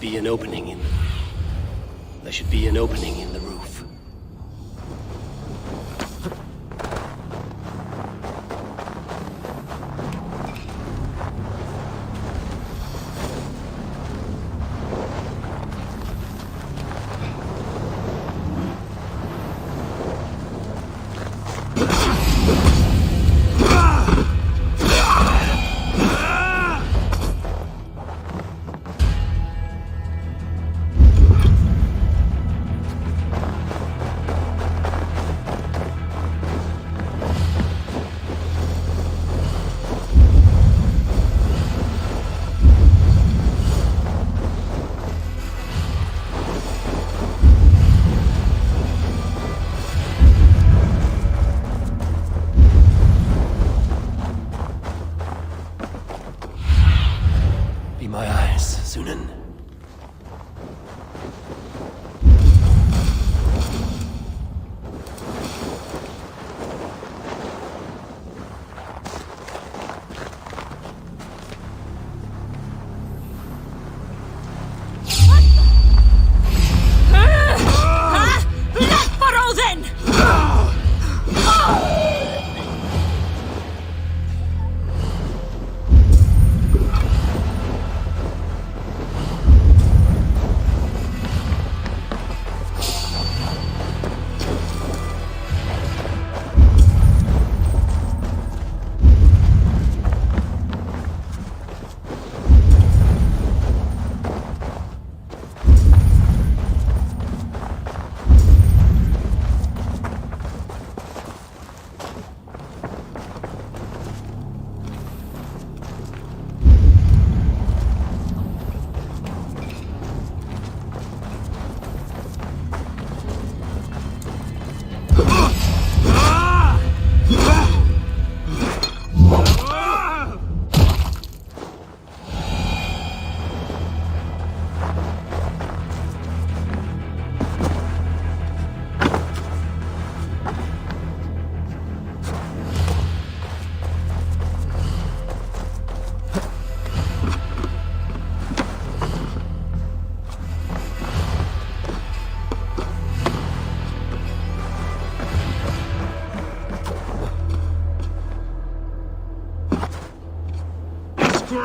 be an opening in... There should be an opening in the roof.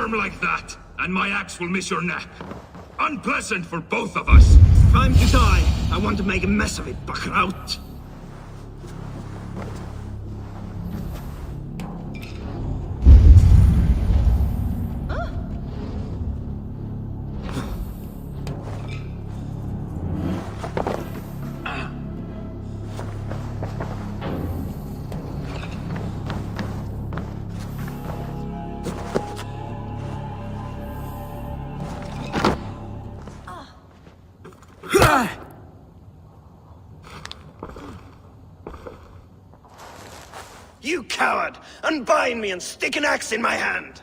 Like that, and my axe will miss your neck. Unpleasant for both of us. Time to die. I want to make a mess of it, Bakraut. You coward! Unbind me and stick an axe in my hand!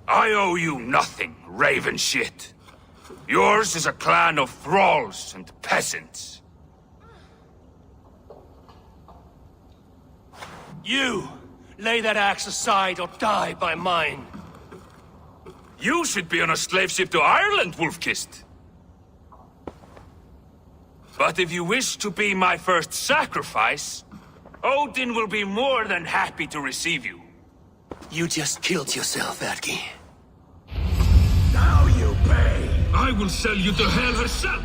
I owe you nothing, raven shit. Yours is a clan of thralls and peasants. You! Lay that axe aside or die by mine. You should be on a slave ship to Ireland, Wolf-Kissed. But if you wish to be my first sacrifice, Odin will be more than happy to receive you. You just killed yourself, Atki. Now you pay! I will sell you to hell herself!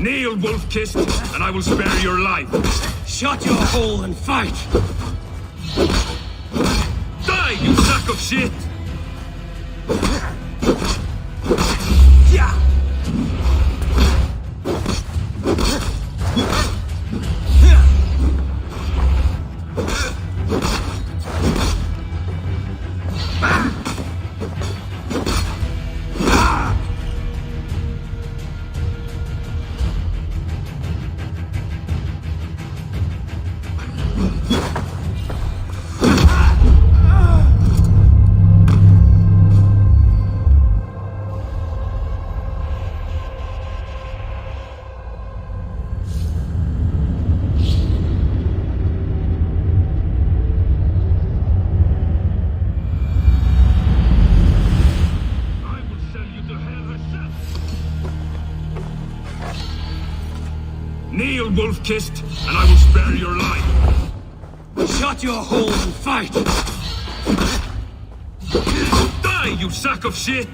Kneel, Wolf-Kissed, and I will spare your life. Shut your hole and fight! Die, you sack of shit! Yeah! Kneel, wolf-kissed, and I will spare your life. Shut your hole and fight! Die, you sack of shit!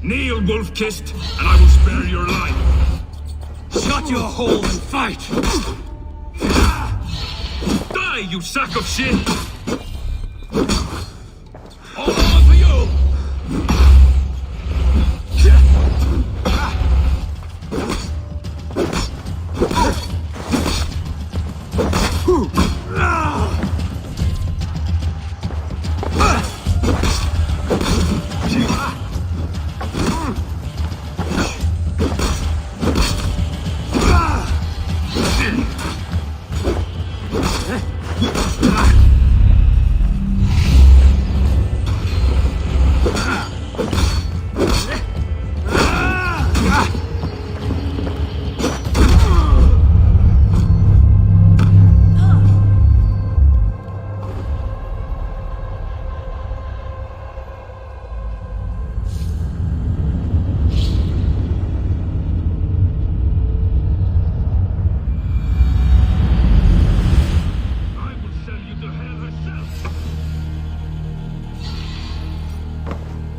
Kneel, wolf-kissed, and I will spare your life. Shut your hole and fight! Die, you sack of shit! All over for you!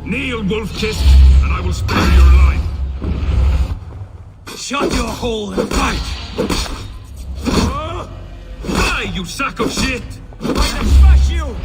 Kneel, wolf-kissed, and I will spare your life. Shut your hole and fight! Die, you sack of shit! I'm gonna smash you!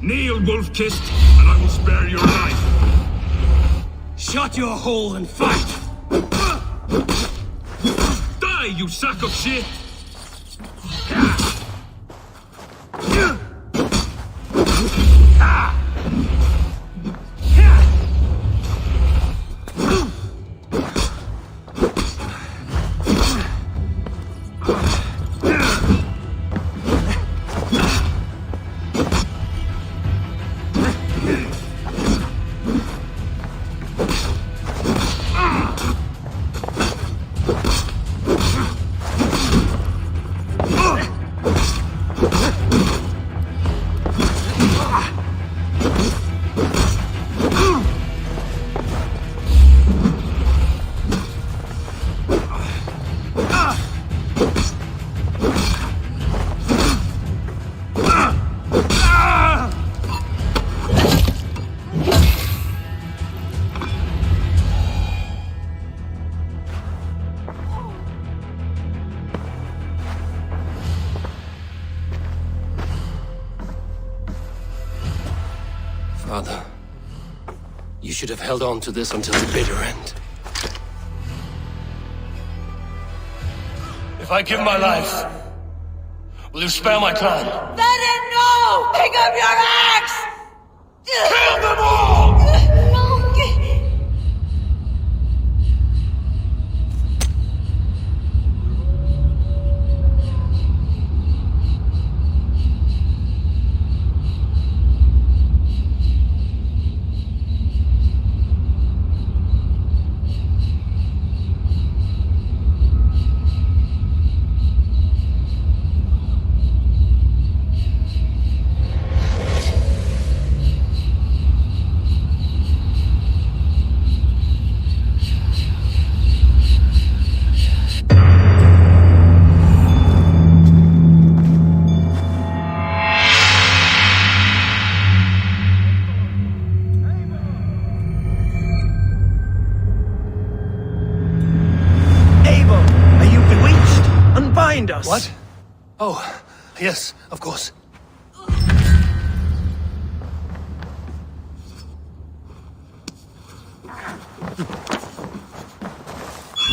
Kneel, wolf-kissed, and I will spare your life. Shut your hole and fight! Die, you sack of shit! Father, you should have held on to this until the bitter end. If I give my life, will you spare my clan? Let him know! Pick up your axe! Kill them all! Find us! What? Oh, yes, of course.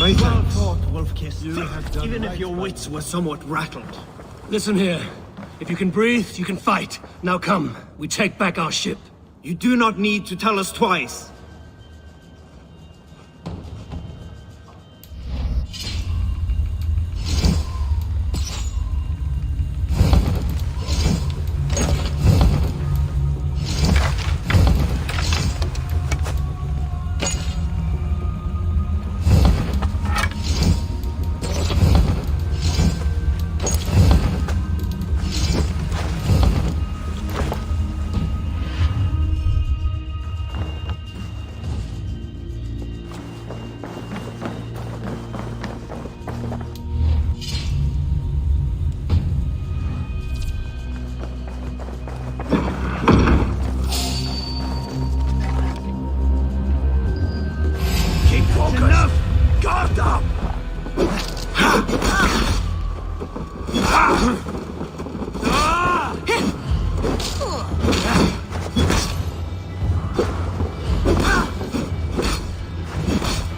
Well fought, Wolf-Kiss. Even if your wits were somewhat rattled. Listen here. If you can breathe, you can fight. Now come, we take back our ship. You do not need to tell us twice.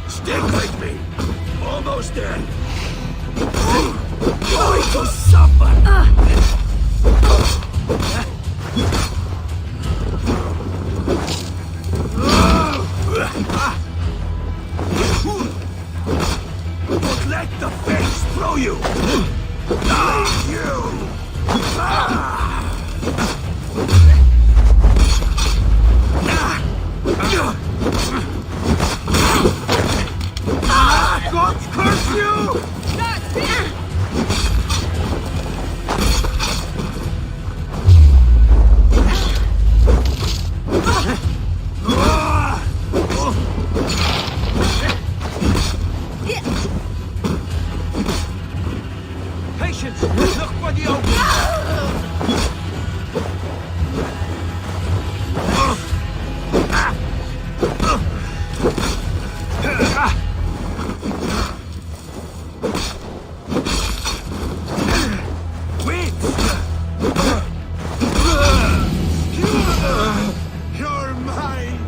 Stick with me! Almost there! Going to suffer! Don't let the face throw you! God curse you! Patience! Look for the opening! You're mine!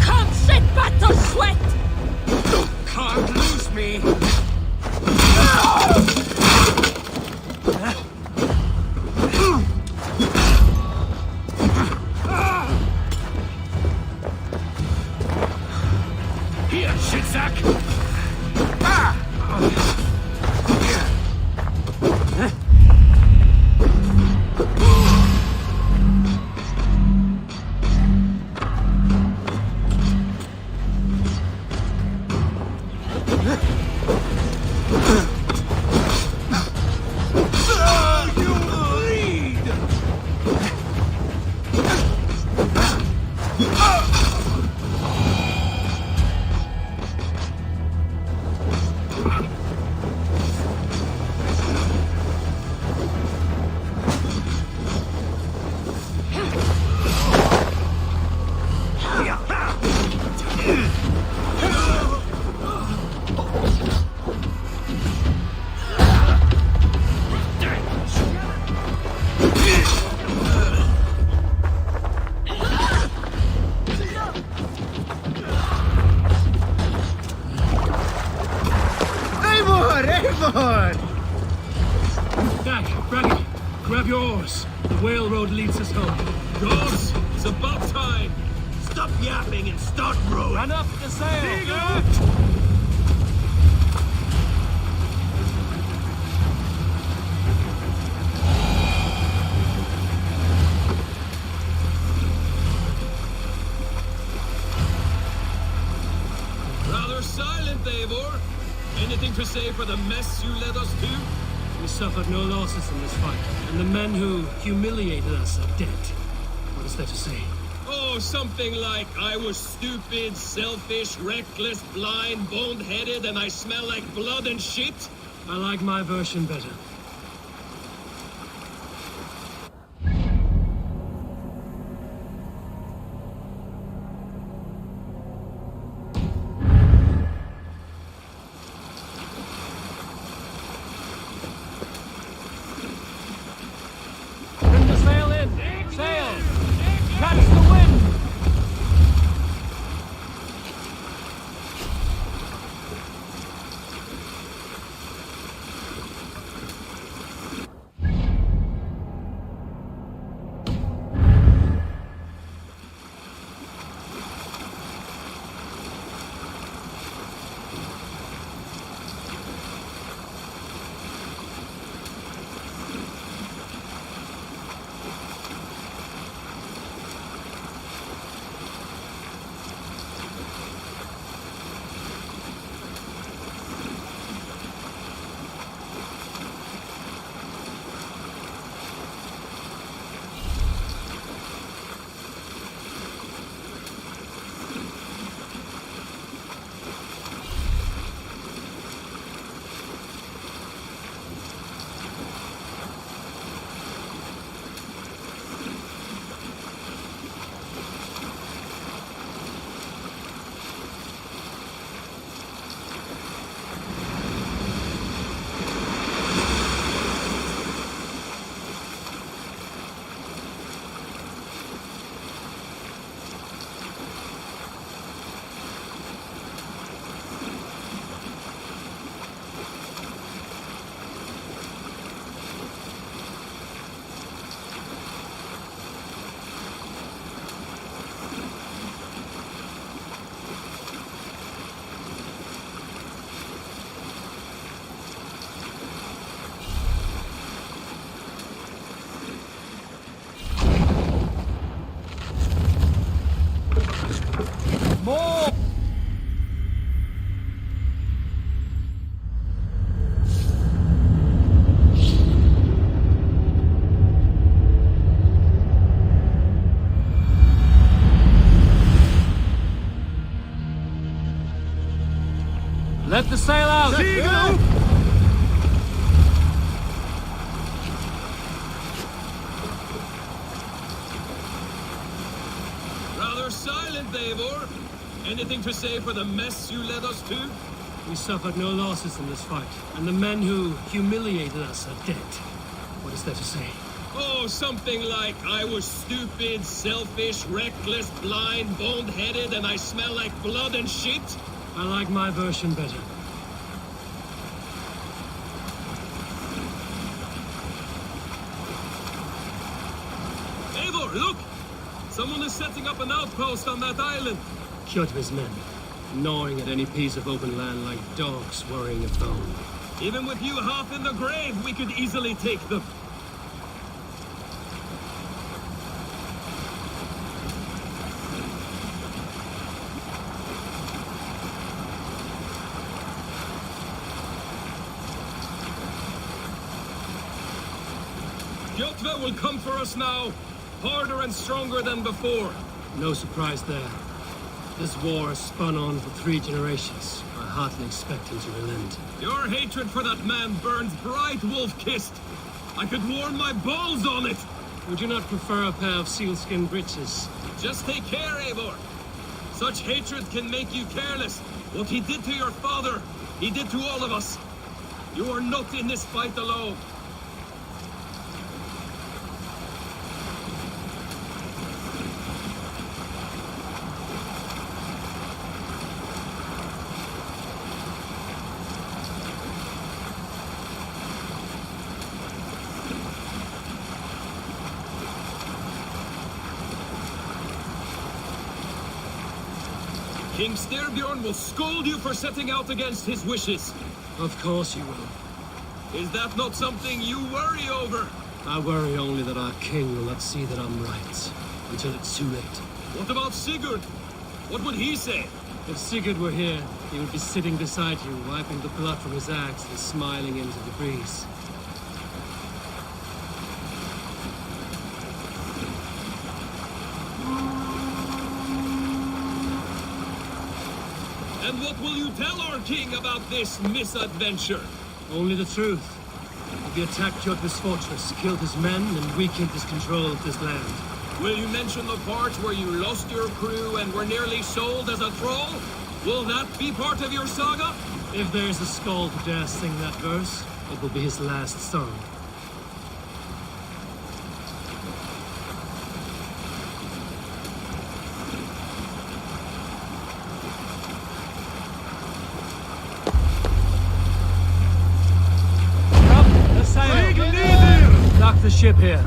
Come sit back to sweat! Can't lose me! Here, shitsack! Dak, Bracken, grab your oars. The whale road leads us home. Ross, it's about time. Stop yapping and start rowing. Run up the sail! Rather silent, Eivor. Anything to say for the mess you led us to? We suffered no losses in this fight, and the men who humiliated us are dead. What is there to say? Oh, something like, I was stupid, selfish, reckless, blind, bone-headed, and I smell like blood and shit? I like my version better. Bring the sail in! Sail! Catch the wind! More! Let the sail out! Seagull! Rather silent, Eivor. Anything to say for the mess you led us to? We suffered no losses in this fight, and the men who humiliated us are dead. What is there to say? Oh, something like, I was stupid, selfish, reckless, blind, bone-headed, and I smell like blood and shit? I like my version better. Eivor, look! Someone is setting up an outpost on that island. Kjotve's men, gnawing at any piece of open land like dogs worrying a bone. Even with you half in the grave, we could easily take them. Kjotve will come for us now, harder and stronger than before. No surprise there. This war has spun on for 3 generations. I hardly expect him to relent. Your hatred for that man burns bright, wolf-kissed. I could warm my balls on it. Would you not prefer a pair of sealskin breeches? Just take care, Eivor. Such hatred can make you careless. What he did to your father, he did to all of us. You are not in this fight alone. King Styrbjorn will scold you for setting out against his wishes. Of course he will. Is that not something you worry over? I worry only that our king will not see that I'm right, until it's too late. What about Sigurd? What would he say? If Sigurd were here, he would be sitting beside you, wiping the blood from his axe and smiling into the breeze. And what will you tell our king about this misadventure? Only the truth. We attacked Jotve's fortress, killed his men, and weakened his control of this land. Will you mention the part where you lost your crew and were nearly sold as a thrall? Will that be part of your saga? If there's a skull who dares sing that verse, it will be his last song. Dock the ship here.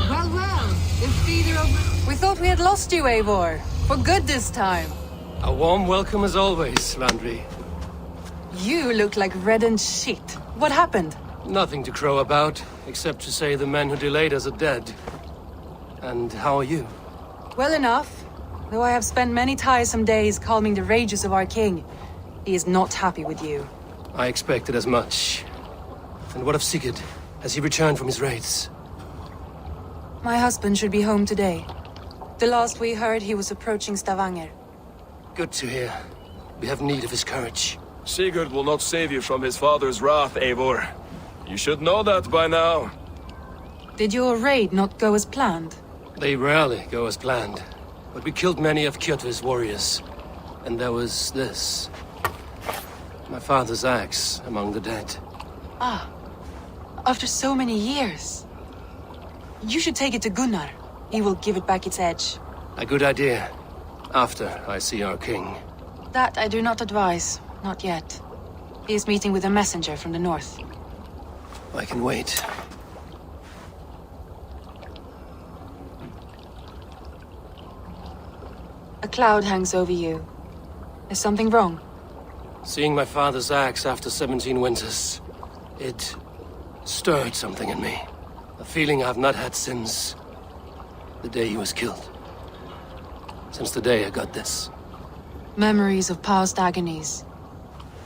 Well, if either of... We thought we had lost you, Eivor. For good this time. A warm welcome as always, Landry. You look like reddened shit. What happened? Nothing to crow about, except to say the men who delayed us are dead. And how are you? Well enough. Though I have spent many tiresome days calming the rages of our king. He is not happy with you. I expected as much. And what of Sigurd? Has he returned from his raids? My husband should be home today. The last we heard, he was approaching Stavanger. Good to hear. We have need of his courage. Sigurd will not save you from his father's wrath, Eivor. You should know that by now. Did your raid not go as planned? They rarely go as planned. But we killed many of Kjotve's warriors. And there was this. My father's axe among the dead. Ah. After so many years. You should take it to Gunnar. He will give it back its edge. A good idea. After I see our king. That I do not advise. Not yet. He is meeting with a messenger from the north. I can wait. A cloud hangs over you. Is something wrong? Seeing my father's axe after 17 winters, it stirred something in me. A feeling I've not had since the day he was killed. Since the day I got this. Memories of past agonies.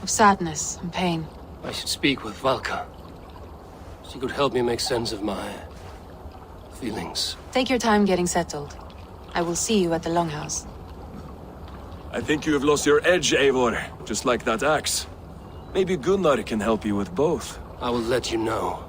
Of sadness and pain. I should speak with Valka. She could help me make sense of my feelings. Take your time getting settled. I will see you at the Longhouse. I think you have lost your edge, Eivor, just like that axe. Maybe Gunnar can help you with both. I will let you know.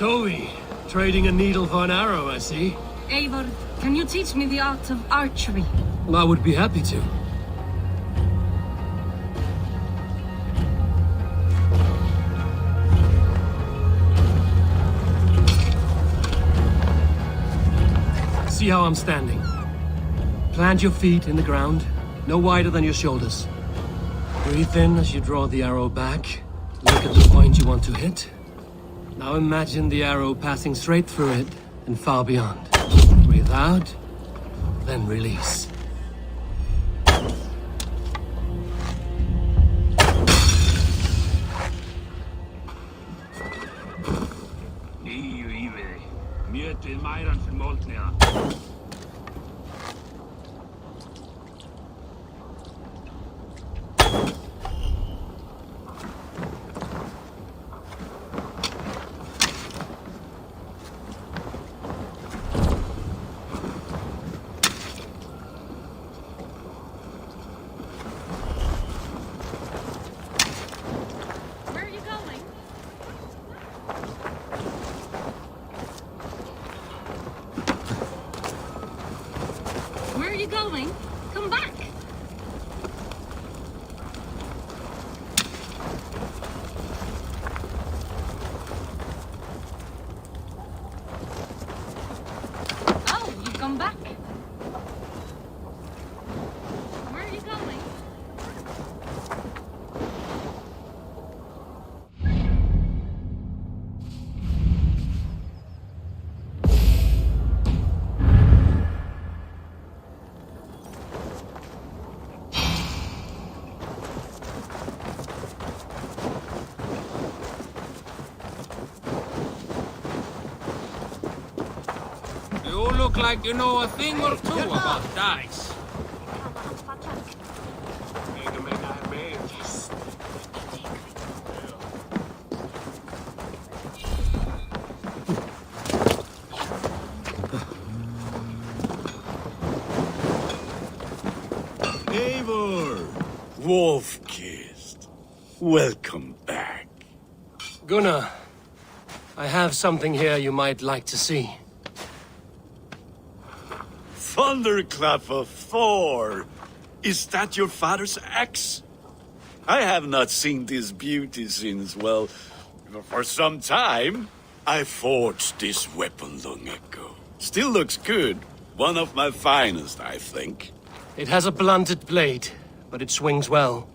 So trading a needle for an arrow, I see. Eivor, can you teach me the art of archery? I would be happy to. See how I'm standing. Plant your feet in the ground, no wider than your shoulders. Breathe in as you draw the arrow back. Look at the point you want to hit. Now imagine the arrow passing straight through it and far beyond. Breathe out, then release. Mjötið mæran fyrir moldniða. Where are you going? Where are you going? Come back! Oh, you've come back. Where are you going? You look like you know a thing or two about dice. Eivor! Wolf-kissed. Welcome back. Gunnar, I have something here you might like to see. Thunderclap of Thor! Is that your father's axe? I have not seen this beauty since, well, for some time. I forged this weapon long ago. Still looks good. One of my finest, I think. It has a blunted blade, but it swings well.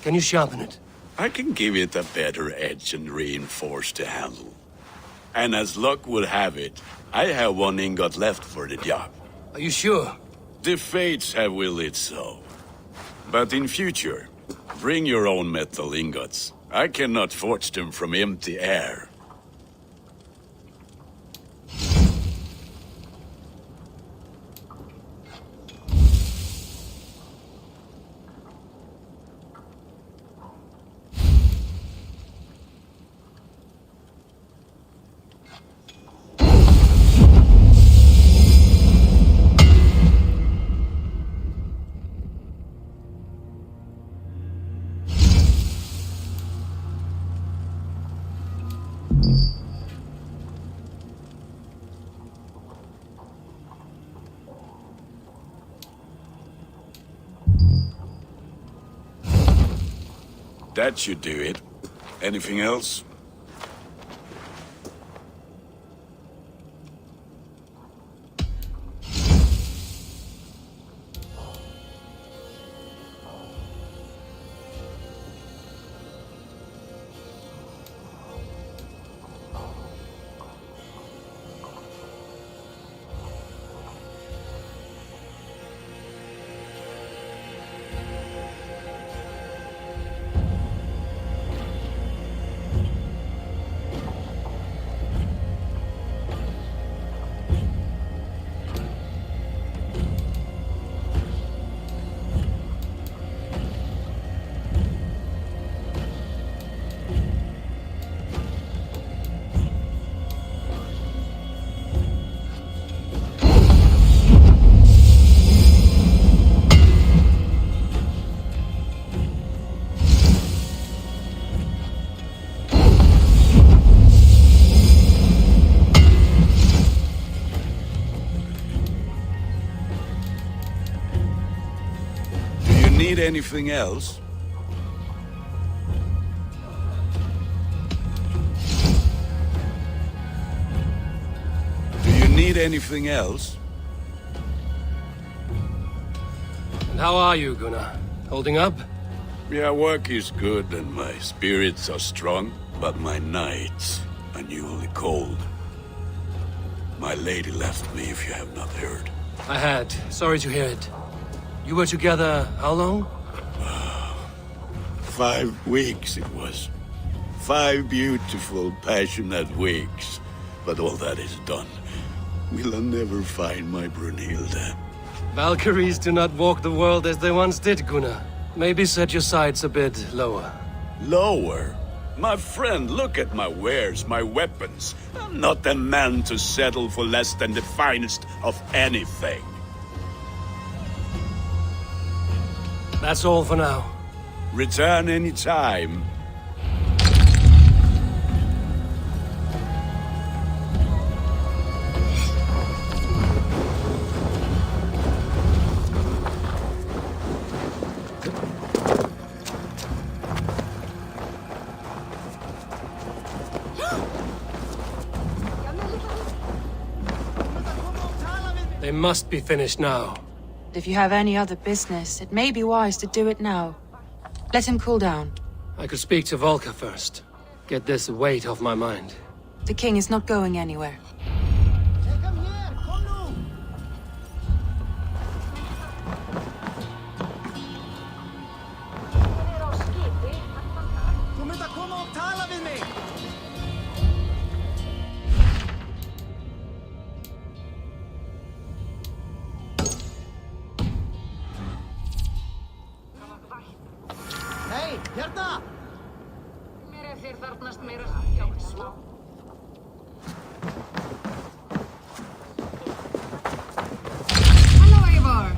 Can you sharpen it? I can give it a better edge and reinforce the handle. And as luck would have it, I have one ingot left for the job. Are you sure? The fates have willed it so. But in future, bring your own metal ingots. I cannot forge them from empty air. That should do it. Anything else? need anything else? Do you need anything else? And how are you, Gunnar? Holding up? Yeah, work is good and my spirits are strong, but my nights are newly cold. My lady left me, if you have not heard. I had. Sorry to hear it. You were together how long? 5 weeks it was. 5 beautiful, passionate weeks. But all that is done. Will I never find my Brunhilde? Valkyries do not walk the world as they once did, Gunnar. Maybe set your sights a bit lower. Lower? My friend, look at my wares, my weapons. I'm not a man to settle for less than the finest of anything. That's all for now. Return any time. They must be finished now. If you have any other business, it may be wise to do it now. Let him cool down. I could speak to Volker first. Get this weight off my mind. The king is not going anywhere. Hallo, Eivor.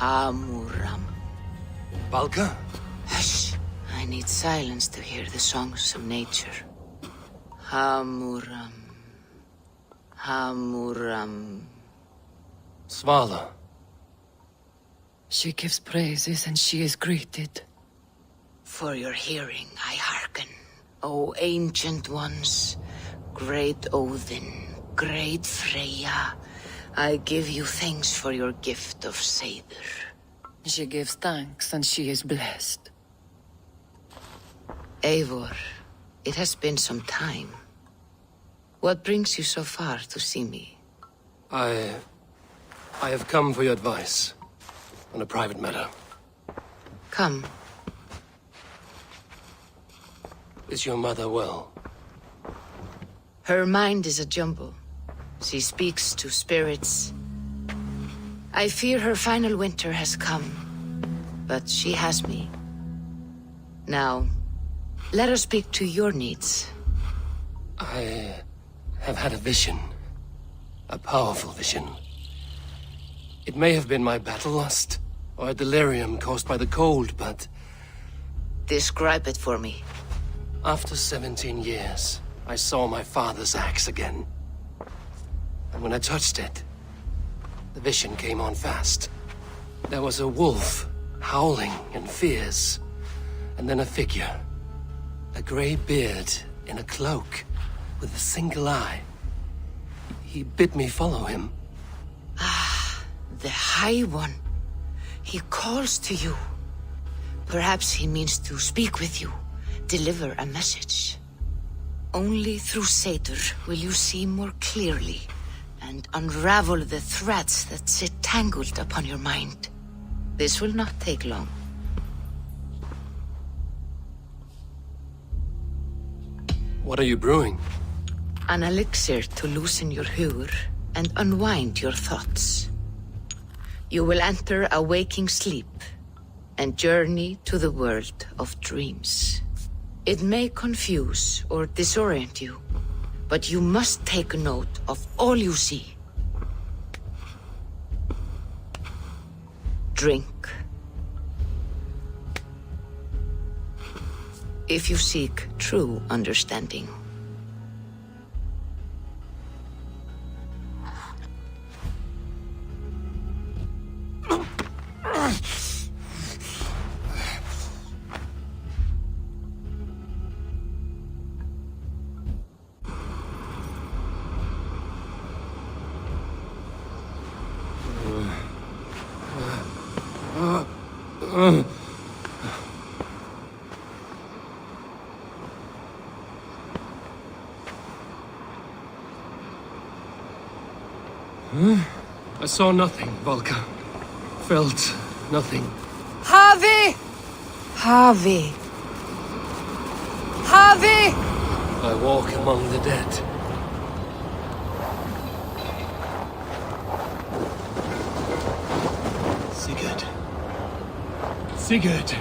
Hamuram. Valka? Hush. I I need silence to hear the songs of nature. Hamuram. Hamuram. Svala. She gives praises and she is greeted. For your hearing I hearken, O ancient ones, great Odin, great Freya. I give you thanks for your gift of Seder. She gives thanks and she is blessed. Eivor, it has been some time. What brings you so far to see me? I have come for your advice on a private matter. Come. Is your mother well? Her mind is a jumble. She speaks to spirits. I fear her final winter has come, but she has me. Now, let us speak to your needs. I have had a vision. A powerful vision. It may have been my battle lust, or a delirium caused by the cold, but... Describe it for me. After 17 years, I saw my father's axe again. And when I touched it, the vision came on fast. There was a wolf, howling and fierce, and then a figure. A grey beard in a cloak, with a single eye. He bid me follow him. Ah, the High One. He calls to you. Perhaps he means to speak with you, deliver a message. Only through Seder will you see more clearly and unravel the threads that sit tangled upon your mind. This will not take long. What are you brewing? An elixir to loosen your huer and unwind your thoughts. You will enter a waking sleep and journey to the world of dreams. It may confuse or disorient you, but you must take note of all you see. Drink. If you seek true understanding. I saw nothing, Volka. Felt nothing. Harvey! Harvey. Harvey! I walk among the dead. Sigurd. Sigurd!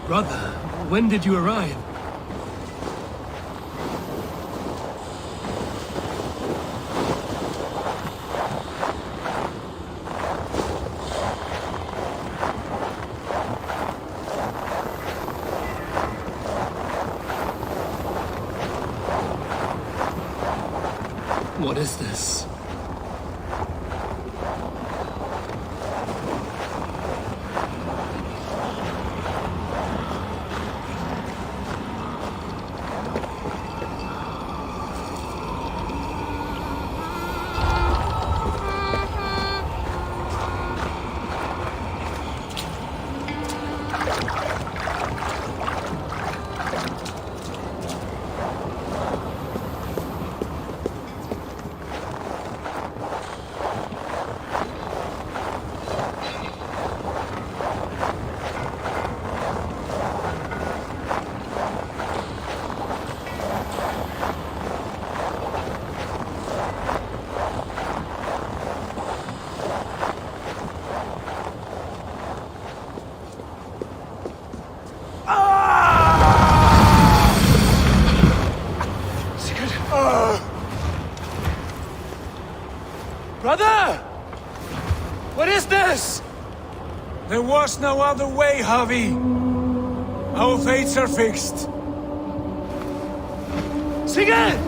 Brother, when did you arrive? What is this? Brother! What is this? There was no other way, Javi. Our fates are fixed. Sigurd!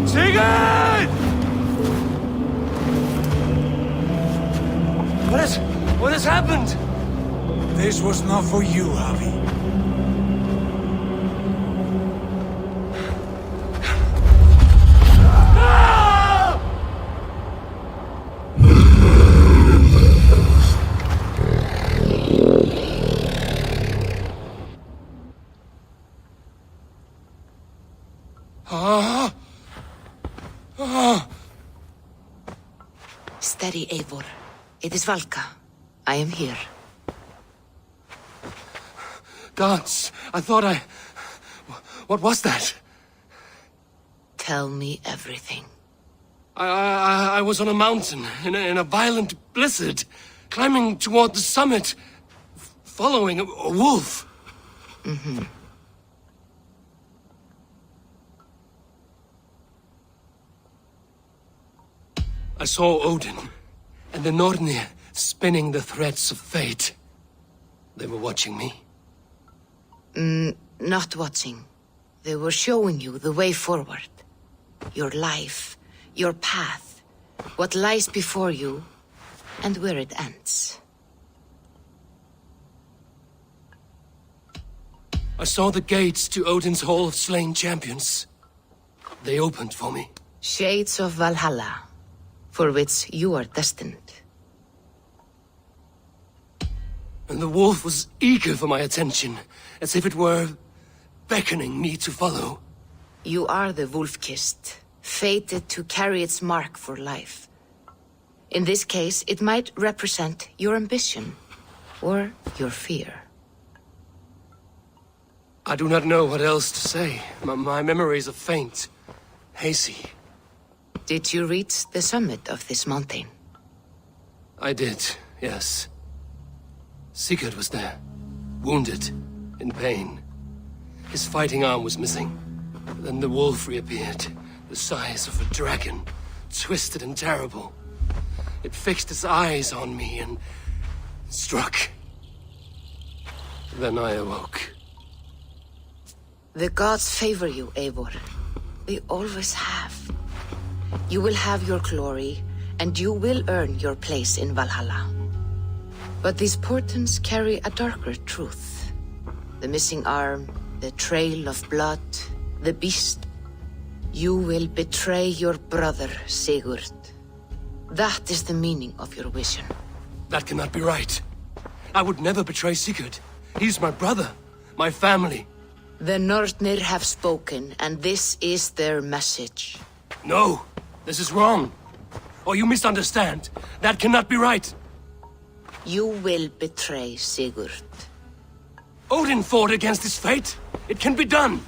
Sigurd! What has happened? This was not for you, Javi. Steady, Eivor. It is Valka. I am here. Gods, I thought I... What was that? Tell me everything. I was on a mountain in a violent blizzard, climbing toward the summit, following a wolf. Mm-hmm. I saw Odin and the Nornir spinning the threads of fate. They were watching me. Not watching. They were showing you the way forward. Your life, your path, what lies before you, and where it ends. I saw the gates to Odin's Hall of Slain Champions. They opened for me. Shades of Valhalla, for which you are destined. And the wolf was eager for my attention, as if it were beckoning me to follow. You are the wolf-kissed, fated to carry its mark for life. In this case, it might represent your ambition, or your fear. I do not know what else to say. My memories are faint, hazy. Did you reach the summit of this mountain? I did, yes. Sigurd was there, wounded, in pain. His fighting arm was missing. Then the wolf reappeared, the size of a dragon, twisted and terrible. It fixed its eyes on me and struck. Then I awoke. The gods favor you, Eivor. They always have. You will have your glory, and you will earn your place in Valhalla. But these portents carry a darker truth. The missing arm, the trail of blood, the beast. You will betray your brother, Sigurd. That is the meaning of your vision. That cannot be right. I would never betray Sigurd. He's my brother, my family. The Nornir have spoken, and this is their message. No, this is wrong. Or you misunderstand. That cannot be right. You will betray Sigurd. Odin fought against his fate. It can be done.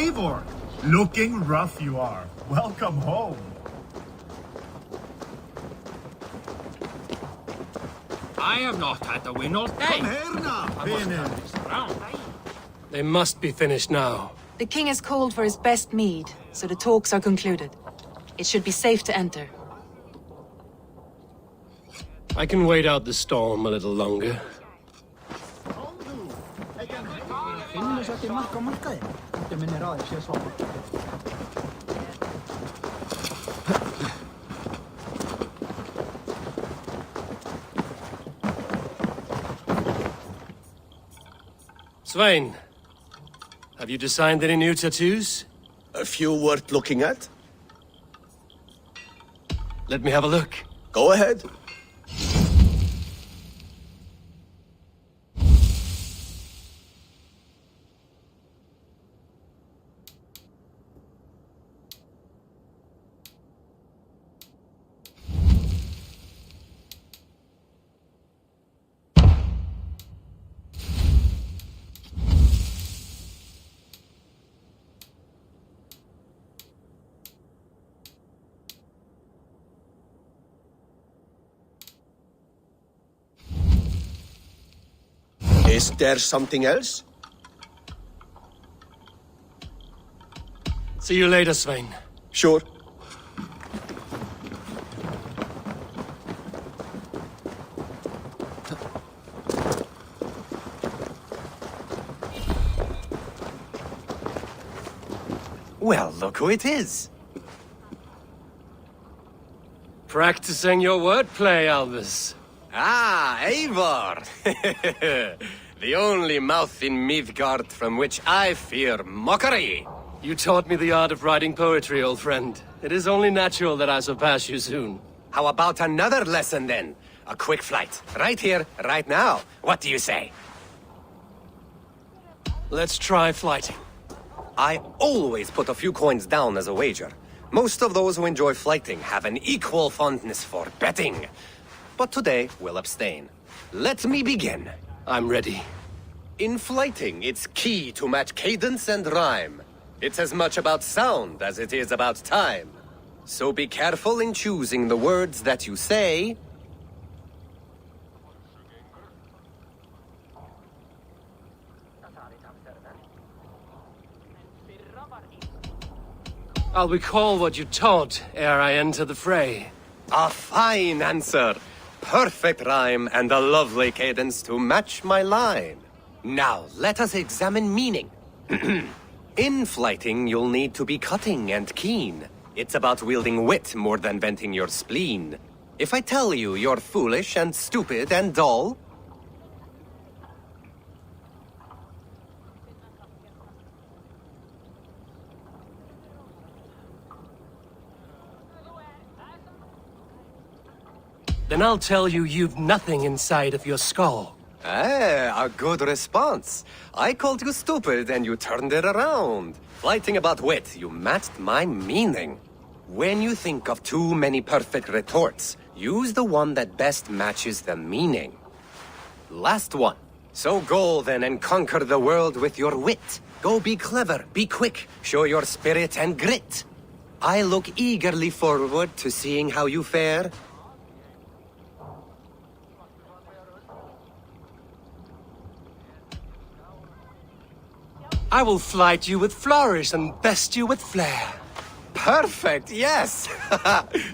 Eivor, looking rough you are. Welcome home. I have not had a win all day. They must be finished now. The king has called for his best mead, so the talks are concluded. It should be safe to enter. I can wait out the storm a little longer. Svein, have you designed any new tattoos? A few worth looking at? Let me have a look. Go ahead. Is there something else? See you later, Svein. Sure. Well, look who it is. Practicing your wordplay, Albus. Ah, Eivor! The only mouth in Midgard from which I fear mockery. You taught me the art of writing poetry, old friend. It is only natural that I surpass you soon. How about another lesson then? A quick flight. Right here, right now. What do you say? Let's try flighting. I always put a few coins down as a wager. Most of those who enjoy flighting have an equal fondness for betting. But today, we'll abstain. Let me begin. I'm ready. In flighting, it's key to match cadence and rhyme. It's as much about sound as it is about time. So be careful in choosing the words that you say. I'll recall what you taught ere I enter the fray. A fine answer. Perfect rhyme and a lovely cadence to match my line. Now, let us examine meaning. In flighting, you'll need to be cutting and keen. It's about wielding wit more than venting your spleen. If I tell you you're foolish and stupid and dull, then I'll tell you you've nothing inside of your skull. a good response. I called you stupid and you turned it around. Flighting about wit, you matched my meaning. When you think of too many perfect retorts, use the one that best matches the meaning. Last one. So go then and conquer the world with your wit. Go be clever, be quick, show your spirit and grit. I look eagerly forward to seeing how you fare. I will flight you with flourish and best you with flair. Perfect, yes!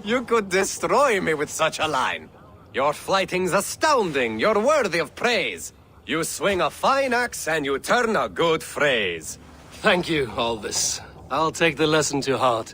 You could destroy me with such a line. Your flighting's astounding, you're worthy of praise. You swing a fine axe and you turn a good phrase. Thank you, Albus. I'll take the lesson to heart.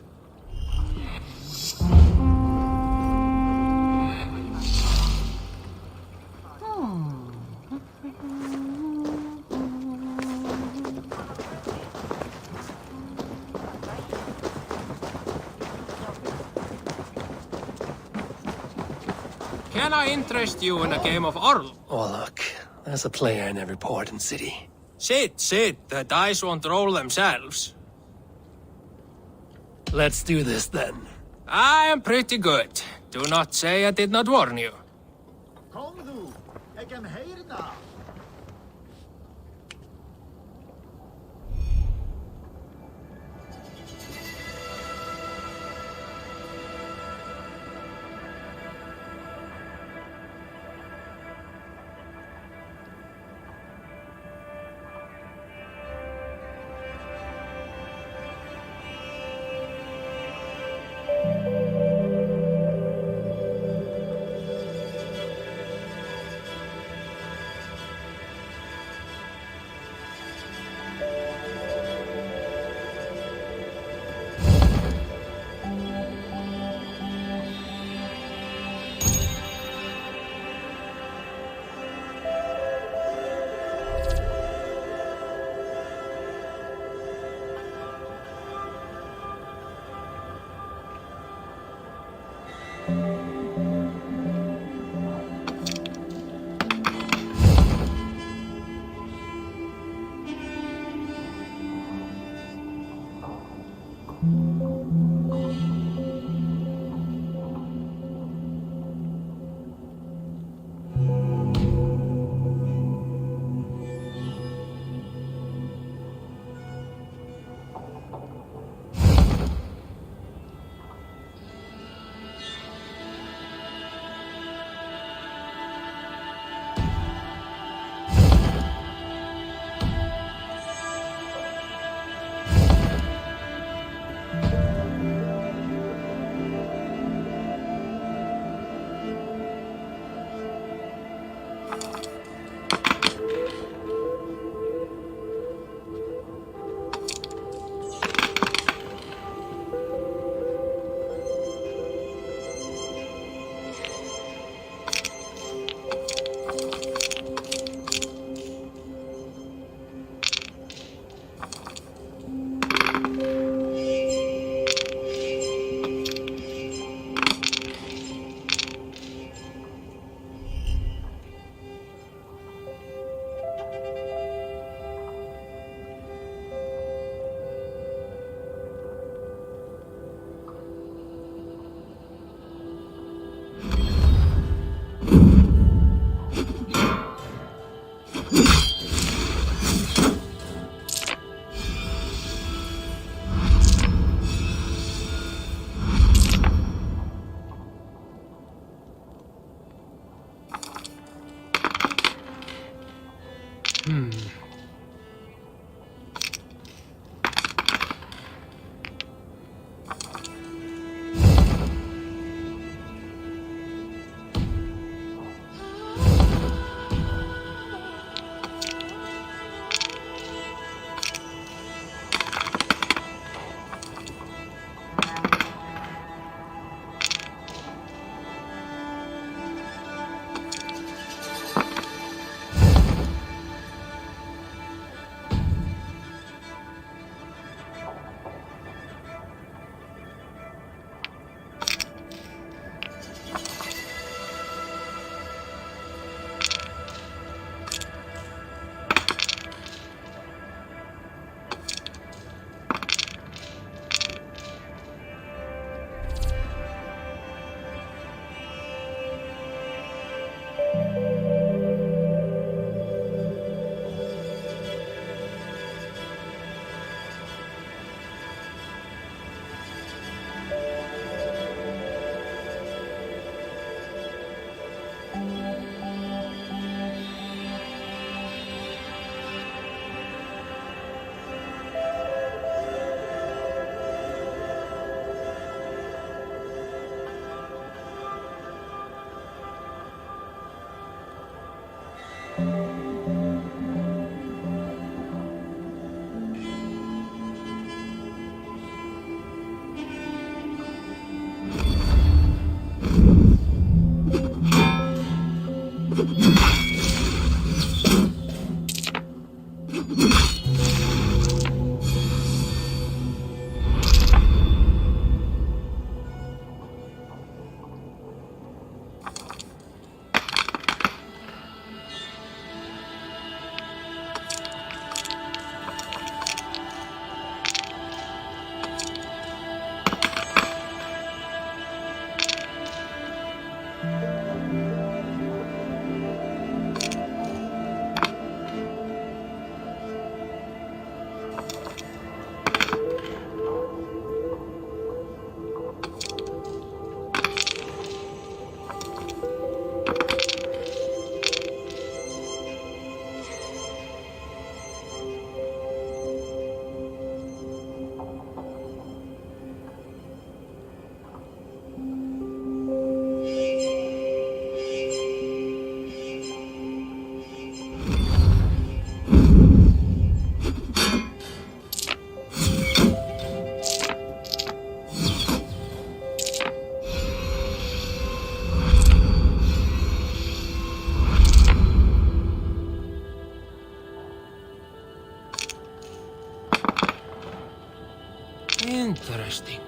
Can I interest you in a game of Orl? Oh, look. There's a player in every port and city. Sit. The dice won't roll themselves. Let's do this, then. I am pretty good. Do not say I did not warn you. Interesting.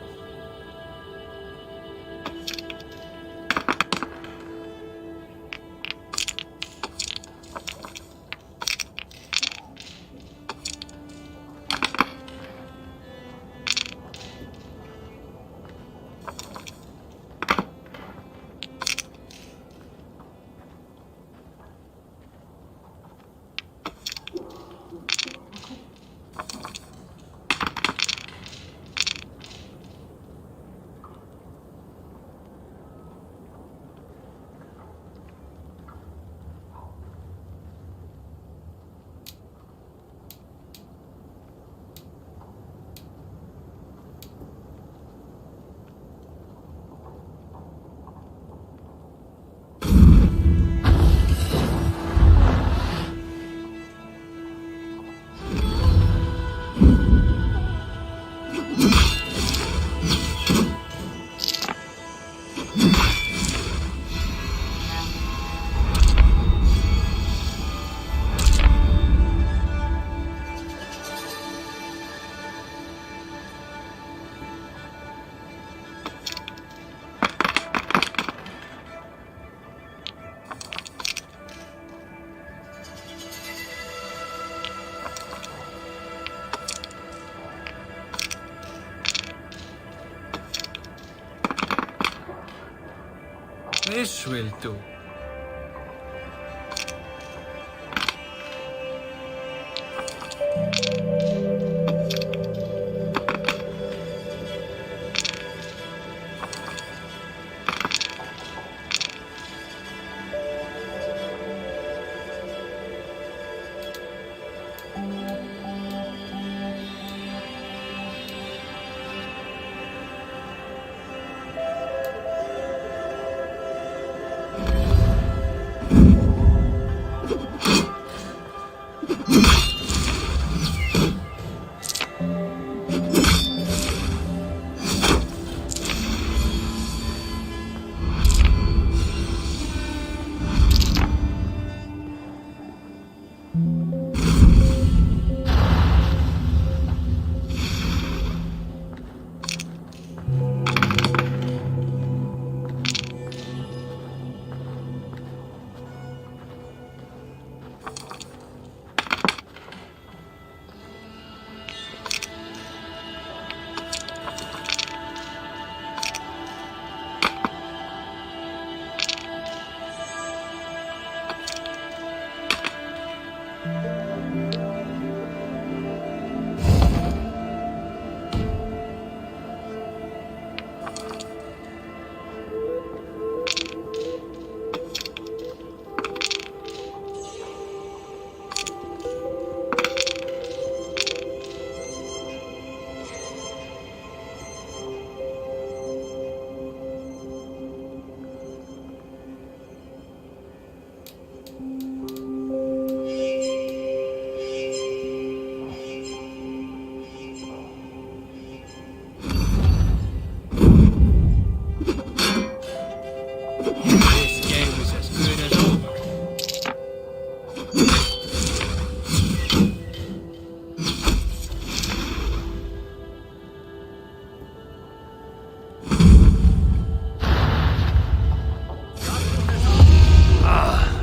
This will do.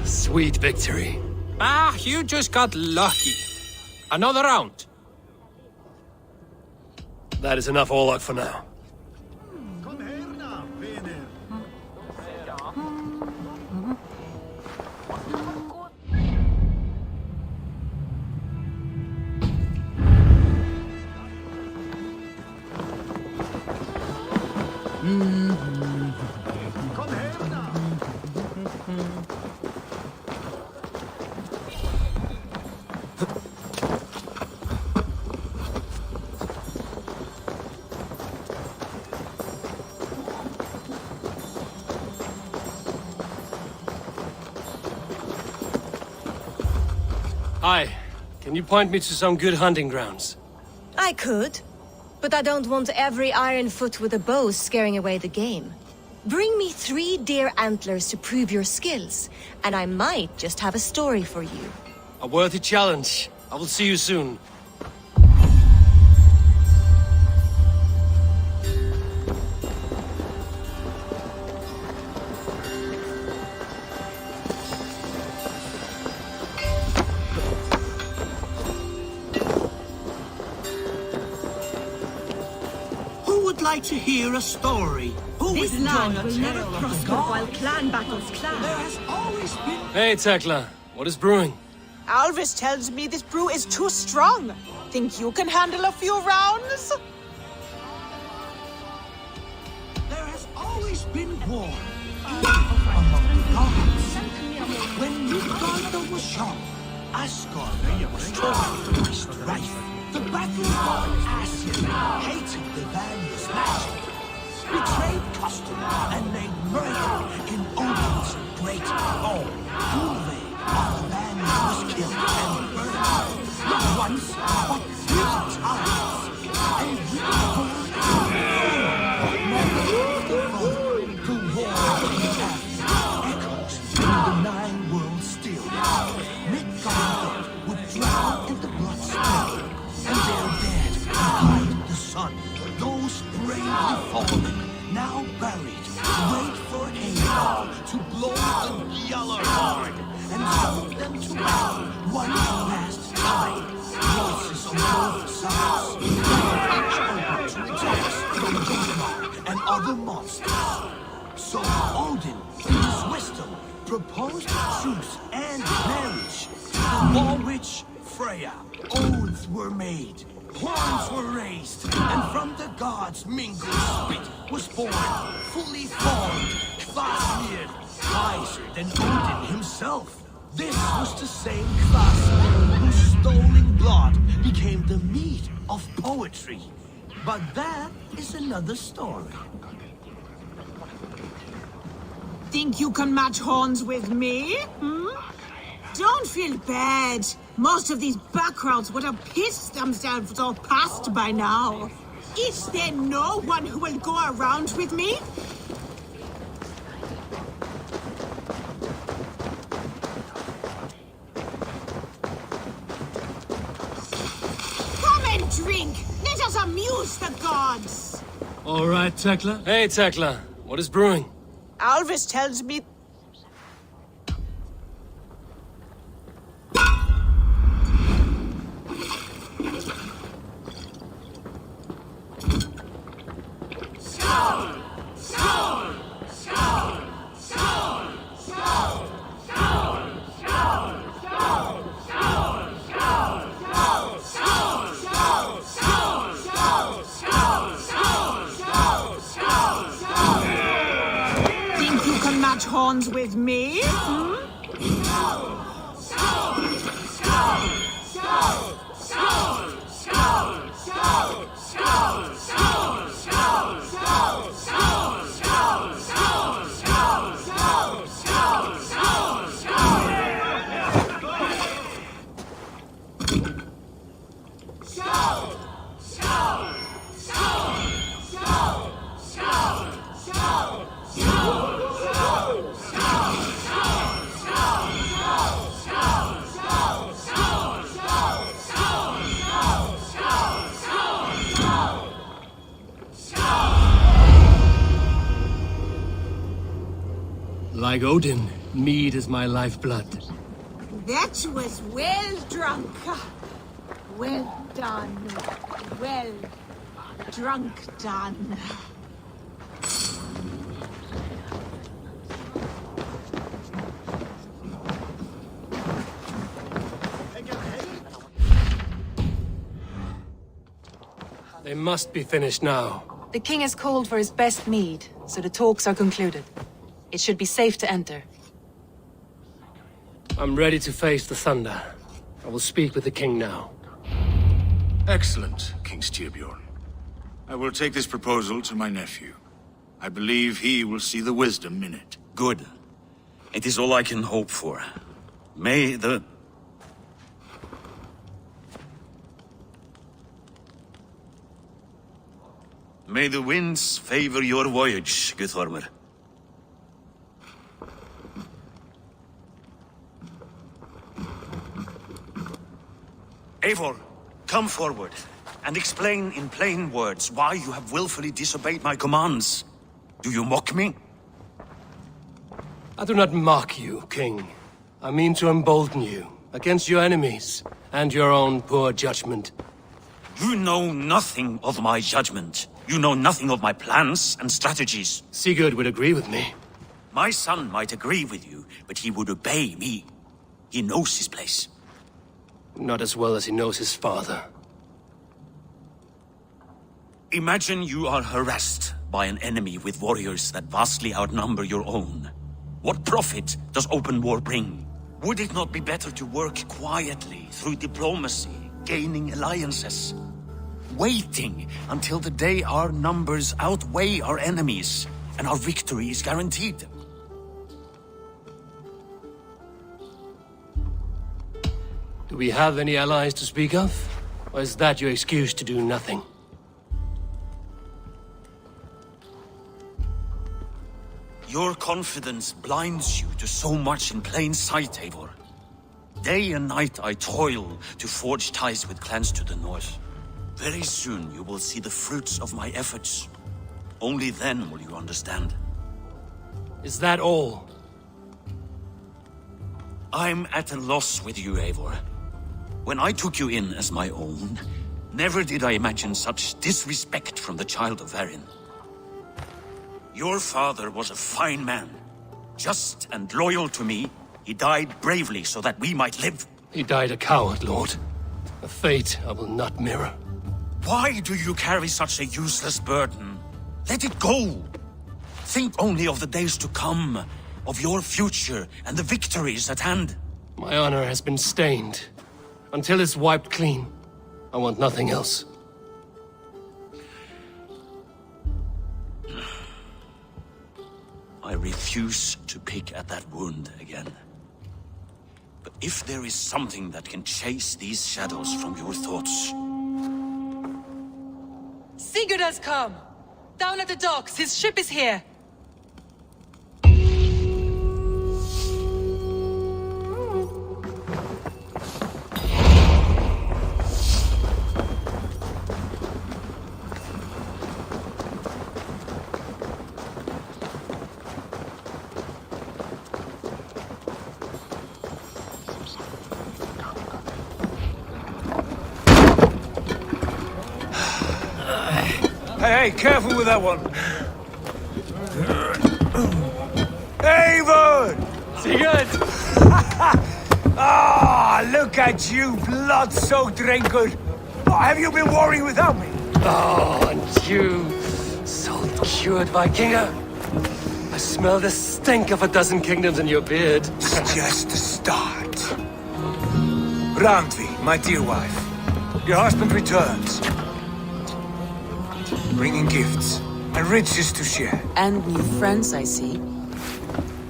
Sweet victory. Ah, you just got lucky. Another round. That is enough Orlok for now. Hi. Can you point me to some good hunting grounds? I could, but I don't want every iron foot with a bow scaring away the game. Bring me 3 deer antlers to prove your skills, and I might just have a story for you. A worthy challenge. I will see you soon. Like to hear a story. This land will never prosper while clan battles clan. There has always been... Hey, Tekla. What is brewing? Alvis tells me this brew is too strong. Think you can handle a few rounds? There has always been war among the gods. When Midgard was shot, Asgard was torn by strife. The battle-born Asien hated the Vanya's magic, betrayed custom, and made murder in Odin's great hall. Ulve of the Vanya was killed and burned, not once, but 3 times. And we burned the war echoes through the 9 worlds still. Midgard would drown in the blood-spilling. And they're dead behind the sun. Those bravely fallen, now buried, wait for Heimdall to blow the Gjallarhorn and hold them to battle one last time. Voices on both sides, each open to attacks from Gunnar and other monsters. So Odin, in his wisdom, proposed truce and marriage to the War Witch Freya. Oaths were made, horns were raised, and from the gods' mingled spit was born, fully formed, Kvasir, wiser than Odin himself. This was the same Kvasir whose stolen blood became the meat of poetry. But that is another story. Think you can match horns with me? Hmm? Don't feel bad. Most of these backgrounds would have pissed themselves off past by now. Is there no one who will go around with me? Come and drink. Let us amuse the gods. All right, Tekla. Hey, Tekla. What is brewing? Alvis tells me horns with me? Hmm? Like Odin, mead is my lifeblood. That was well drunk. Well done. Well drunk done. They must be finished now. The king has called for his best mead, so the talks are concluded. It should be safe to enter. I'm ready to face the thunder. I will speak with the king now. Excellent, King Styrbjorn. I will take this proposal to my nephew. I believe he will see the wisdom in it. Good. It is all I can hope for. May the... May the winds favor your voyage, Guthormr. Eivor, come forward, and explain in plain words why you have willfully disobeyed my commands. Do you mock me? I do not mock you, king. I mean to embolden you against your enemies and your own poor judgment. You know nothing of my judgment. You know nothing of my plans and strategies. Sigurd would agree with me. My son might agree with you, but he would obey me. He knows his place. Not as well as he knows his father. Imagine you are harassed by an enemy with warriors that vastly outnumber your own. What profit does open war bring? Would it not be better to work quietly through diplomacy, gaining alliances? Waiting until the day our numbers outweigh our enemies and our victory is guaranteed. Do we have any allies to speak of? Or is that your excuse to do nothing? Your confidence blinds you to so much in plain sight, Eivor. Day and night I toil to forge ties with clans to the north. Very soon you will see the fruits of my efforts. Only then will you understand. Is that all? I'm at a loss with you, Eivor. When I took you in as my own, never did I imagine such disrespect from the child of Varin. Your father was a fine man. Just and loyal to me, he died bravely so that we might live. He died a coward, Lord. A fate I will not mirror. Why do you carry such a useless burden? Let it go! Think only of the days to come, of your future and the victories at hand. My honor has been stained. Until it's wiped clean, I want nothing else. I refuse to pick at that wound again. But if there is something that can chase these shadows from your thoughts... Sigurd has come! Down at the docks, his ship is here! Hey, careful with that one. Eivor! Sigurd! Ah, look at you, blood-soaked raincoat. Oh, have you been warring without me? Oh, and you, salt-cured Vikinger. I smell the stink of a dozen kingdoms in your beard. It's just the start. Randvi, my dear wife, your husband returns. Bringing gifts and riches to share. And new friends, I see.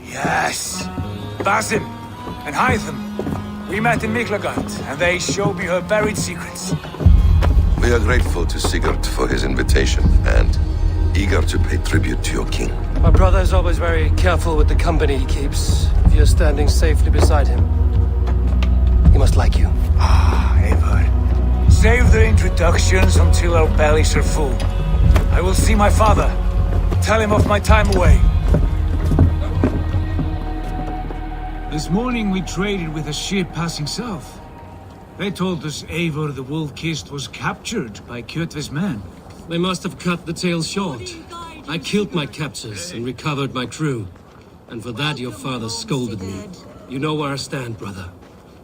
Yes. Basim and Hytham. We met in Miklagard, and they showed me her buried secrets. We are grateful to Sigurd for his invitation, and eager to pay tribute to your king. My brother is always very careful with the company he keeps. If you're standing safely beside him, he must like you. Ah, Eivor. Save the introductions until our bellies are full. I will see my father. Tell him of my time away. This morning we traded with a ship passing south. They told us Eivor the Wolf-Kissed was captured by Kjotve's men. They must have cut the tale short. I killed my captors and recovered my crew. And for that your father scolded me. You know where I stand, brother.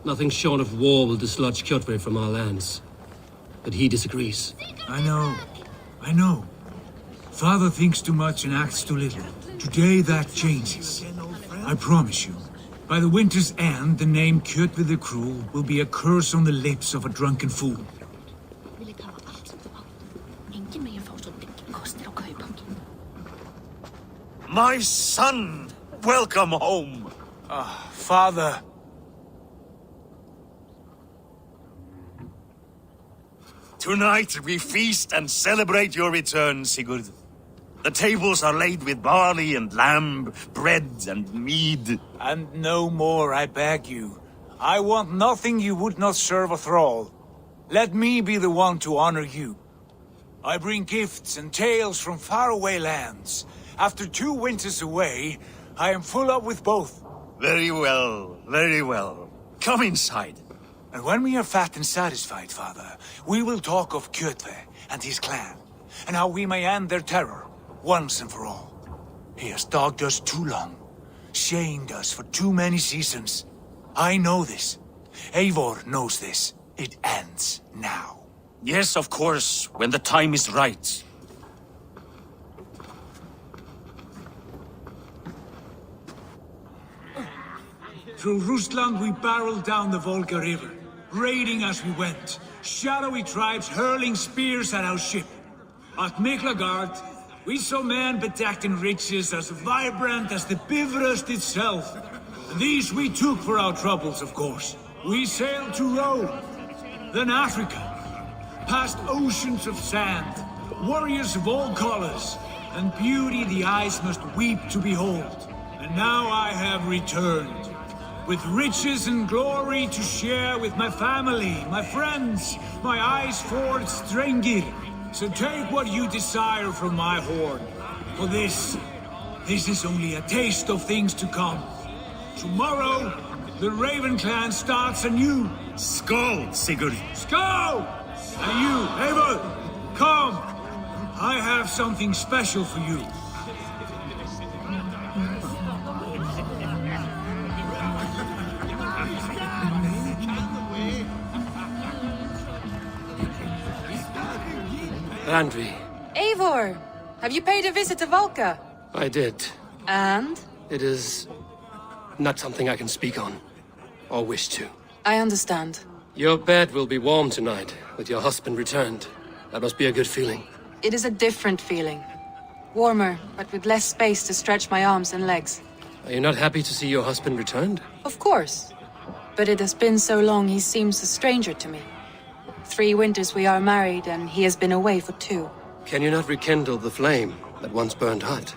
Nothing short of war will dislodge Kjotve from our lands. But he disagrees. I know. Father thinks too much and acts too little. Today that changes. I promise you. By the winter's end, the name Kjotve the Cruel will be a curse on the lips of a drunken fool. My son! Welcome home! Father. Tonight we feast and celebrate your return, Sigurd. The tables are laid with barley and lamb, bread and mead. And no more, I beg you. I want nothing you would not serve a thrall. Let me be the one to honor you. I bring gifts and tales from faraway lands. After 2 winters away, I am full up with both. Very well, very well. Come inside. And when we are fat and satisfied, father, we will talk of Kjotve and his clan, and how we may end their terror, once and for all. He has dogged us too long, shamed us for too many seasons. I know this. Eivor knows this. It ends now. Yes, of course, when the time is right. Through Rusland we barreled down the Volga River, raiding as we went. Shadowy tribes hurling spears at our ship. At Miklagard, we saw men bedecked in riches as vibrant as the Bifrost itself. And these we took for our troubles, of course. We sailed to Rome, then Africa, past oceans of sand, warriors of all colors, and beauty the eyes must weep to behold. And now I have returned, with riches and glory to share with my family, my friends, my ice-forged Strengir. So take what you desire from my hoard. For this is only a taste of things to come. Tomorrow, the Raven clan starts anew. Skål, Sigurd. Skål! And you, Eivor, come. I have something special for you. Randvi. Eivor! Have you paid a visit to Valka? I did. And? It is not something I can speak on, or wish to. I understand. Your bed will be warm tonight, with your husband returned. That must be a good feeling. It is a different feeling. Warmer, but with less space to stretch my arms and legs. Are you not happy to see your husband returned? Of course. But it has been so long he seems a stranger to me. 3 winters we are married, and he has been away for 2. Can you not rekindle the flame that once burned hot?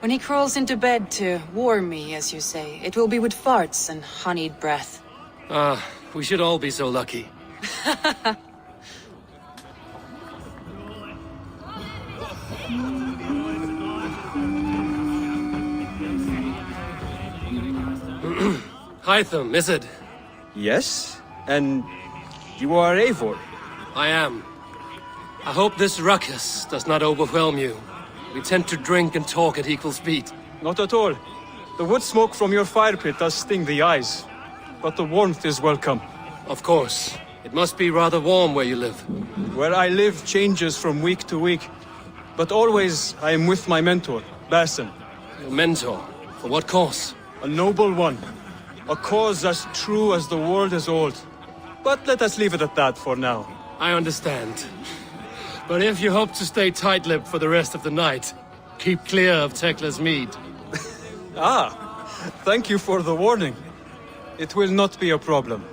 When he crawls into bed to warm me, as you say, it will be with farts and honeyed breath. Ah, we should all be so lucky. Hytham, is it? Yes? And you are Eivor? I am. I hope this ruckus does not overwhelm you. We tend to drink and talk at equal speed. Not at all. The wood smoke from your fire pit does sting the eyes, but the warmth is welcome. Of course. It must be rather warm where you live. Where I live changes from week to week, but always I am with my mentor, Basin. Your mentor? For what cause? A noble one. A cause as true as the world is old. But let us leave it at that for now. I understand. But if you hope to stay tight-lipped for the rest of the night, keep clear of Tekla's mead. Ah, thank you for the warning. It will not be a problem.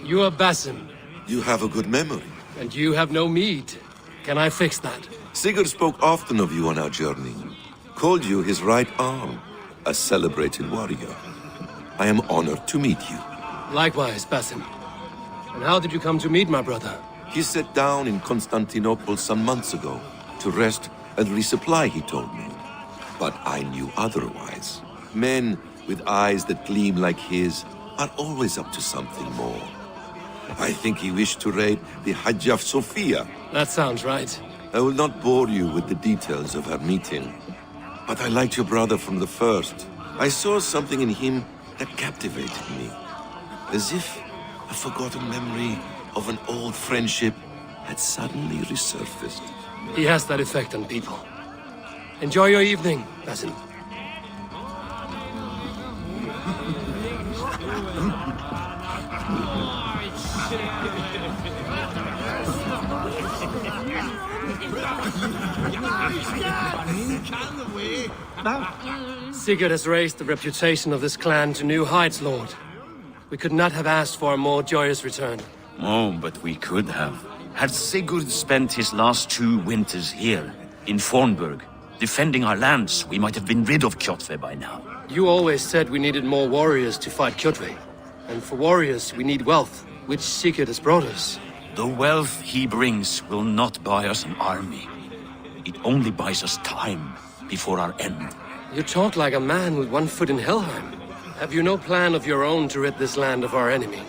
You are Basin. You have a good memory. And you have no mead. Can I fix that? Sigurd spoke often of you on our journey. Called you his right arm, a celebrated warrior. I am honored to meet you. Likewise, Basin. And how did you come to meet my brother? He sat down in Constantinople some months ago to rest and resupply, he told me. But I knew otherwise. Men with eyes that gleam like his are always up to something more. I think he wished to raid the Hagia Sophia. That sounds right. I will not bore you with the details of our meeting. But I liked your brother from the first. I saw something in him that captivated me. As if a forgotten memory of an old friendship had suddenly resurfaced. He has that effect on people. Enjoy your evening, Basin. Sigurd has raised the reputation of this clan to new heights, Lord. We could not have asked for a more joyous return. Oh, but we could have. Had Sigurd spent his last 2 winters here, in Fornburg, defending our lands, we might have been rid of Kjotve by now. You always said we needed more warriors to fight Kjotve. And for warriors, we need wealth, which Sigurd has brought us. The wealth he brings will not buy us an army. It only buys us time before our end. You talk like a man with one foot in Helheim. Have you no plan of your own to rid this land of our enemy?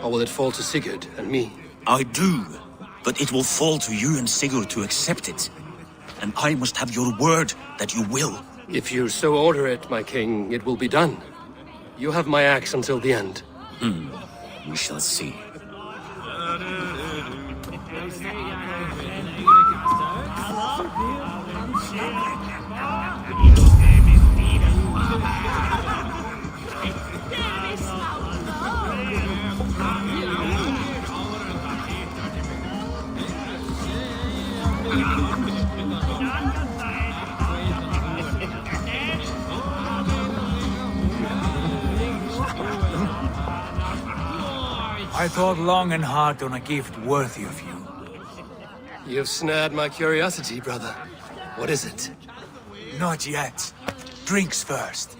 Or will it fall to Sigurd and me? I do, but it will fall to you and Sigurd to accept it. And I must have your word that you will. If you so order it, my king, it will be done. You have my axe until the end. We shall see. I thought long and hard on a gift worthy of you. You have snared my curiosity, brother. What is it? Not yet. Drinks first.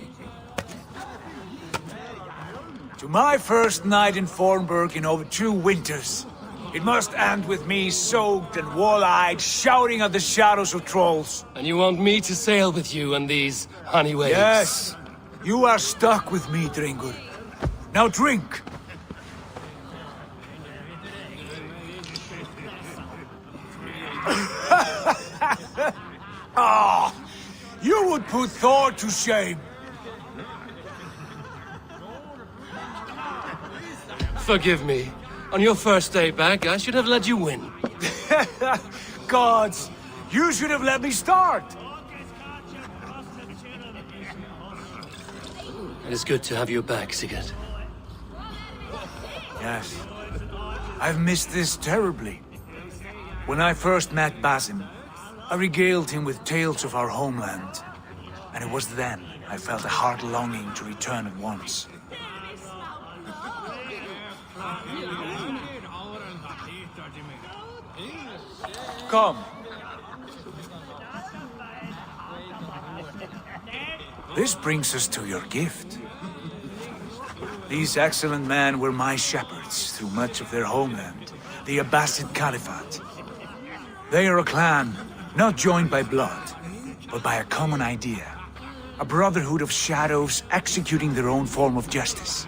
To my first night in Fornburg in over 2 winters. It must end with me soaked and wall-eyed, shouting at the shadows of trolls. And you want me to sail with you on these honey waves? Yes. You are stuck with me, Dringur. Now drink. Ah, you would put Thor to shame. Forgive me. On your first day back, I should have let you win. Gods, you should have let me start. It is good to have you back, Sigurd. Yes. I've missed this terribly. When I first met Basim, I regaled him with tales of our homeland. And it was then I felt a heart longing to return at once. Come. This brings us to your gift. These excellent men were my shepherds through much of their homeland, the Abbasid Caliphate. They are a clan, not joined by blood, but by a common idea. A brotherhood of shadows executing their own form of justice.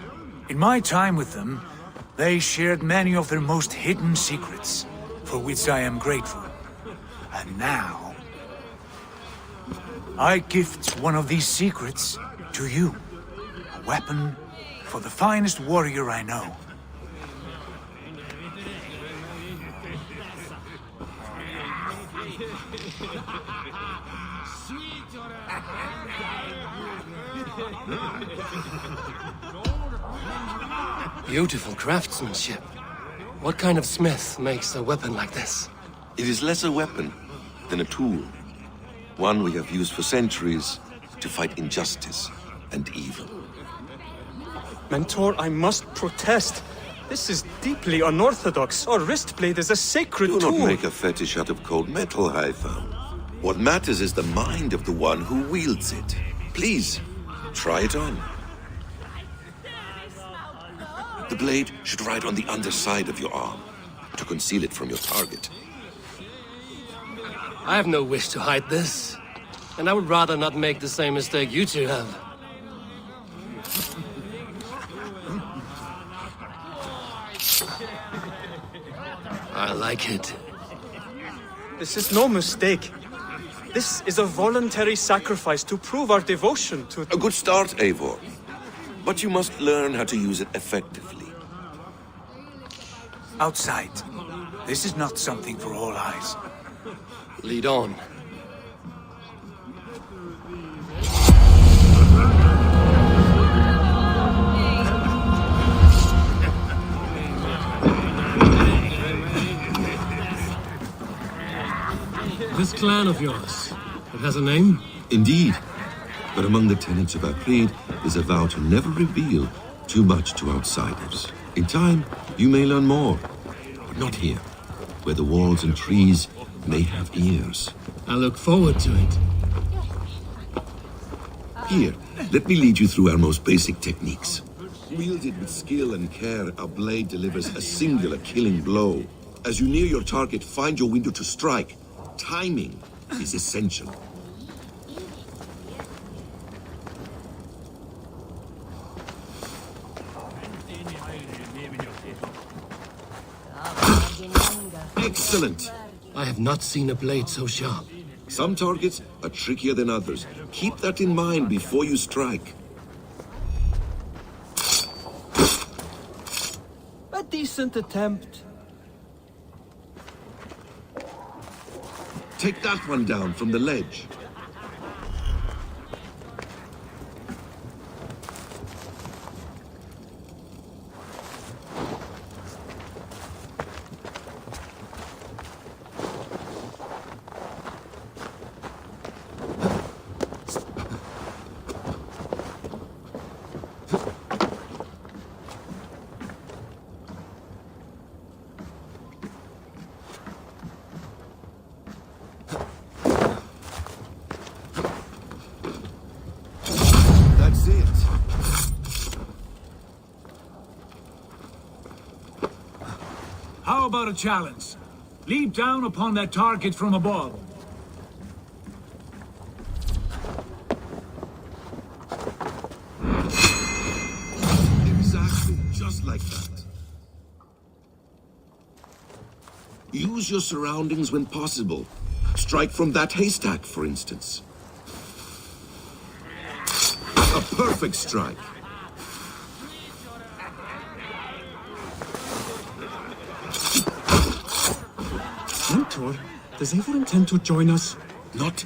In my time with them, they shared many of their most hidden secrets, for which I am grateful. And now, I gift one of these secrets to you. A weapon for the finest warrior I know. Beautiful craftsmanship. What kind of smith makes a weapon like this? It is less a weapon than a tool. One we have used for centuries to fight injustice and evil. Mentor, I must protest. This is deeply unorthodox. Our wrist blade is a sacred tool. Do not make a fetish out of cold metal, Haifa. What matters is the mind of the one who wields it. Please, try it on. The blade should ride on the underside of your arm, to conceal it from your target. I have no wish to hide this, and I would rather not make the same mistake you two have. I like it. This is no mistake. This is a voluntary sacrifice to prove our devotion to... A good start, Eivor. But you must learn how to use it effectively. Outside. This is not something for all eyes. Lead on. This clan of yours, it has a name? Indeed. But among the tenets of our creed is a vow to never reveal too much to outsiders. In time, you may learn more, but not here, where the walls and trees may have ears. I look forward to it. Here, let me lead you through our most basic techniques. Wielded with skill and care, our blade delivers a singular killing blow. As you near your target, find your window to strike. Timing is essential. Excellent! I have not seen a blade so sharp. Some targets are trickier than others. Keep that in mind before you strike. A decent attempt. Take that one down from the ledge. How about a challenge? Leap down upon that target from above. Exactly, just like that. Use your surroundings when possible. Strike from that haystack, for instance. A perfect strike. Mentor, does Eivor intend to join us? Not.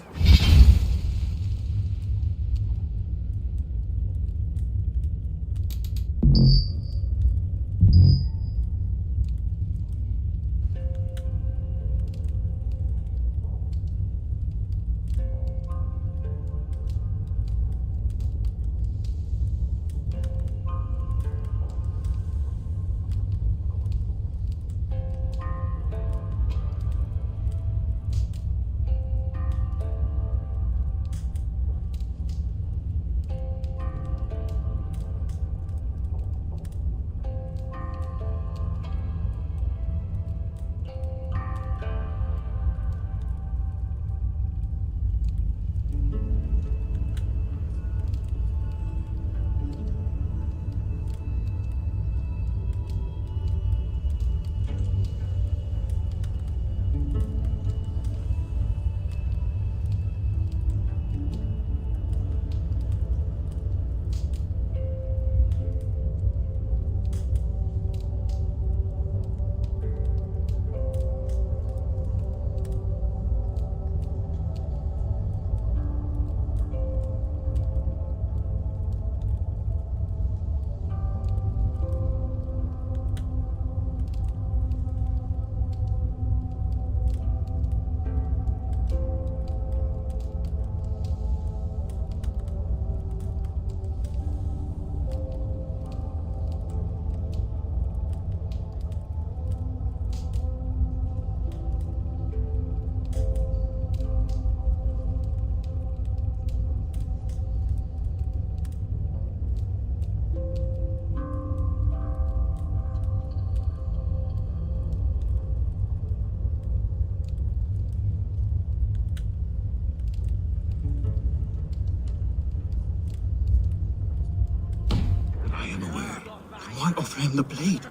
offer him the blade.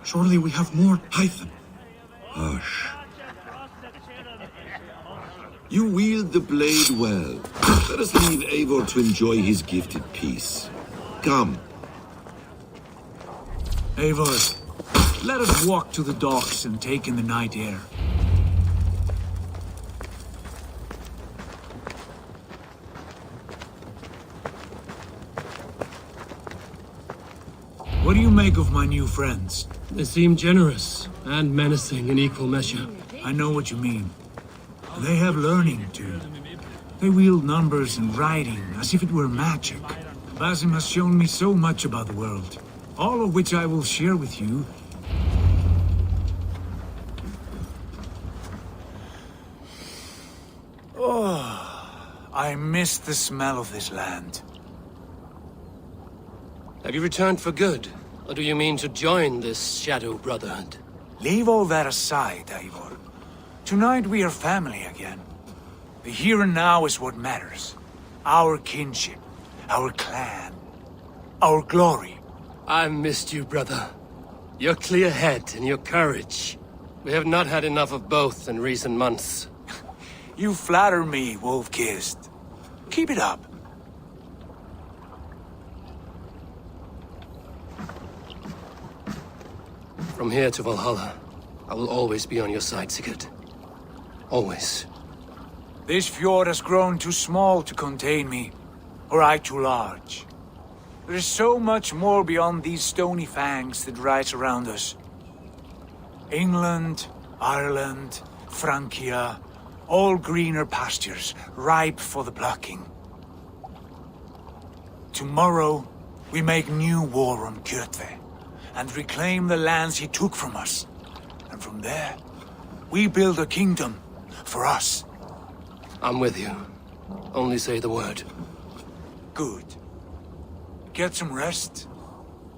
Surely we have more Python. Hush. You wield the blade well. Let us leave Eivor to enjoy his gift in peace. Come. Eivor, let us walk to the docks and take in the night air. What do you make of my new friends? They seem generous and menacing in equal measure. I know what you mean. They have learning, too. They wield numbers and writing as if it were magic. Basim has shown me so much about the world, all of which I will share with you. Oh, I miss the smell of this land. Have you returned for good? Or do you mean to join this Shadow Brotherhood? Leave all that aside, Eivor. Tonight we are family again. The here and now is what matters. Our kinship, our clan, our glory. I've missed you, brother. Your clear head and your courage. We have not had enough of both in recent months. You flatter me, Wolf-Kissed. Keep it up. From here to Valhalla, I will always be on your side, Sigurd. Always. This fjord has grown too small to contain me, or I too large. There is so much more beyond these stony fangs that rise around us. England, Ireland, Francia, all greener pastures, ripe for the plucking. Tomorrow, we make new war on Kjotve, and reclaim the lands he took from us. And from there, we build a kingdom for us. I'm with you. Only say the word. Good. Get some rest,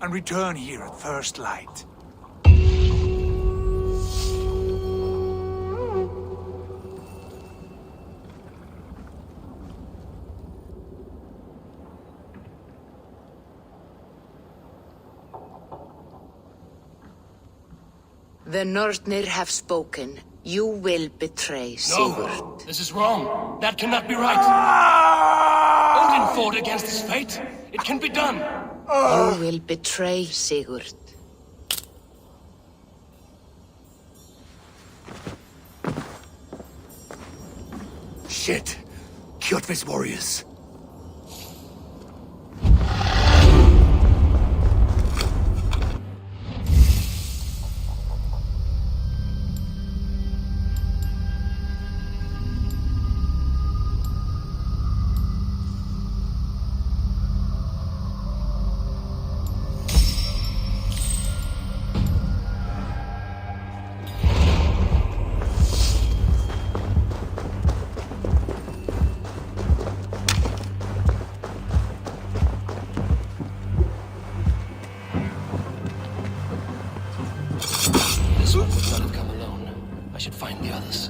and return here at first light. The Northnir have spoken. You will betray Sigurd. No, this is wrong. That cannot be right. Odin fought against his fate. It can be done. You will betray Sigurd. Shit. Kjotve's warriors. This one would not have come alone. I should find the others.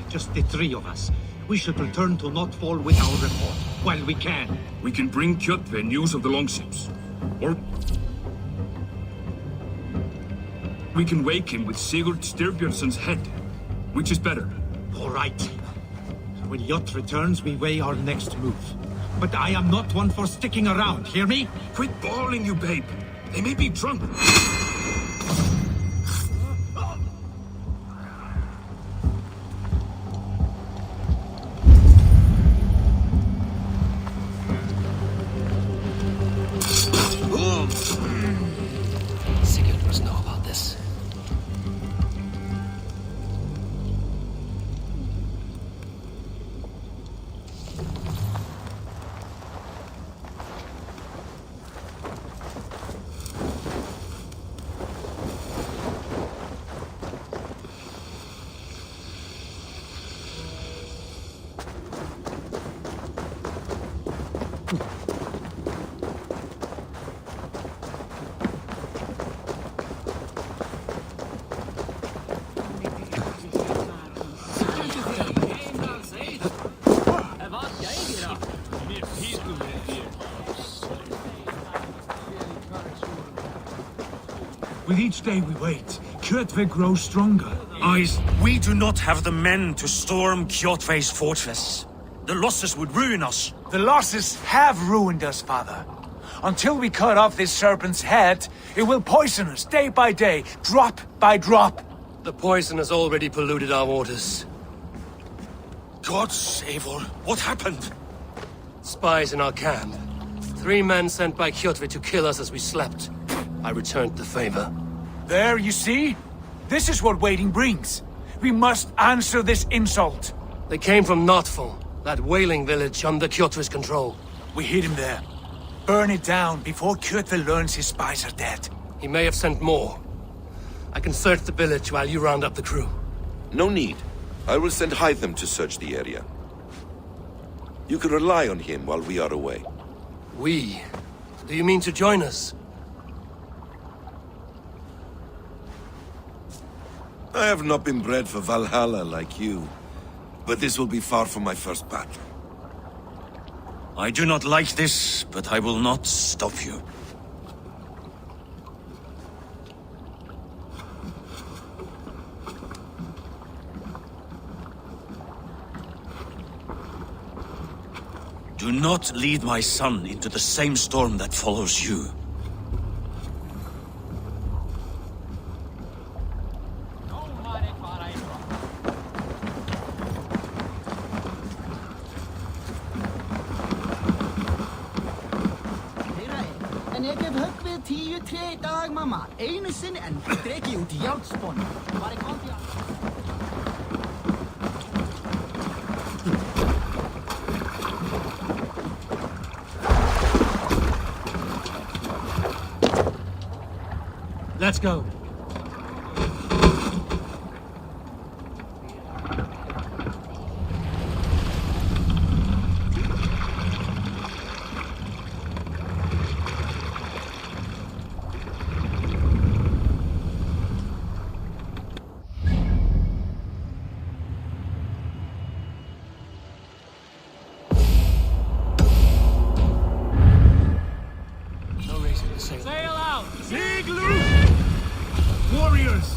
just the three of us. We should return to Notfall with our report, while we can. We can bring Kjotve news of the longships. Or we can wake him with Sigurd Styrbjörnsson's head. Which is better? All right. When Jot returns, we weigh our next move. But I am not one for sticking around, hear me? Quit bawling, you babe. They may be drunk. Sigurd must know about this. With each day we wait, Kjotve grows stronger. We do not have the men to storm Kjotve's fortress. The losses would ruin us. The losses have ruined us, father. Until we cut off this serpent's head, it will poison us day by day, drop by drop. The poison has already polluted our waters. God save her. What happened? Spies in our camp. 3 men sent by Kjotve to kill us as we slept. I returned the favor. There, you see? This is what waiting brings. We must answer this insult. They came from Notfall, that whaling village under Kjotve's control. We hid him there. Burn it down before Kjotve learns his spies are dead. He may have sent more. I can search the village while you round up the crew. No need. I will send Hytham to search the area. You can rely on him while we are away. We? Do you mean to join us? I have not been bred for Valhalla like you, but this will be far from my first battle. I do not like this, but I will not stop you. Do not lead my son into the same storm that follows you. Let's go. No reason to sail. Sail out! Igloo! Warriors!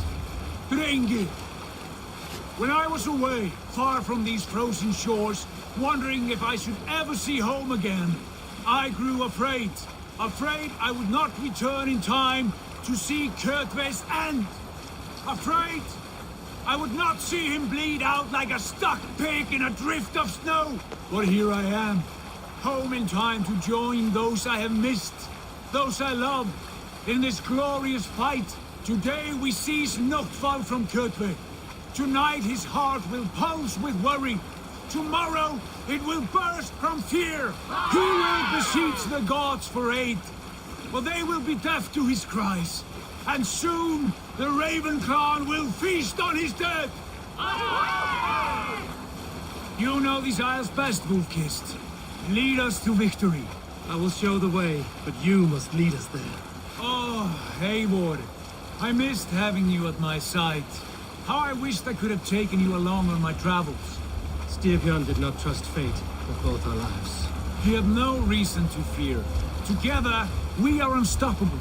Drengi! When I was away, far from these frozen shores, wondering if I should ever see home again, I grew afraid. Afraid I would not return in time to see Kjotve's end. Afraid I would not see him bleed out like a stuck pig in a drift of snow. But here I am, home in time to join those I have missed, those I love, in this glorious fight. Today we seize Notfall from Kjotve. Tonight his heart will pulse with worry. Tomorrow it will burst from fear. He will beseech the gods for aid, but they will be deaf to his cries. And soon the Raven clan will feast on his dead. You know these isles best, Wolfkist. Lead us to victory. I will show the way, but you must lead us there. Oh, Eivor. I missed having you at my side. How I wished I could have taken you along on my travels. Styrbjörn did not trust fate with both our lives. You have no reason to fear. Together, we are unstoppable.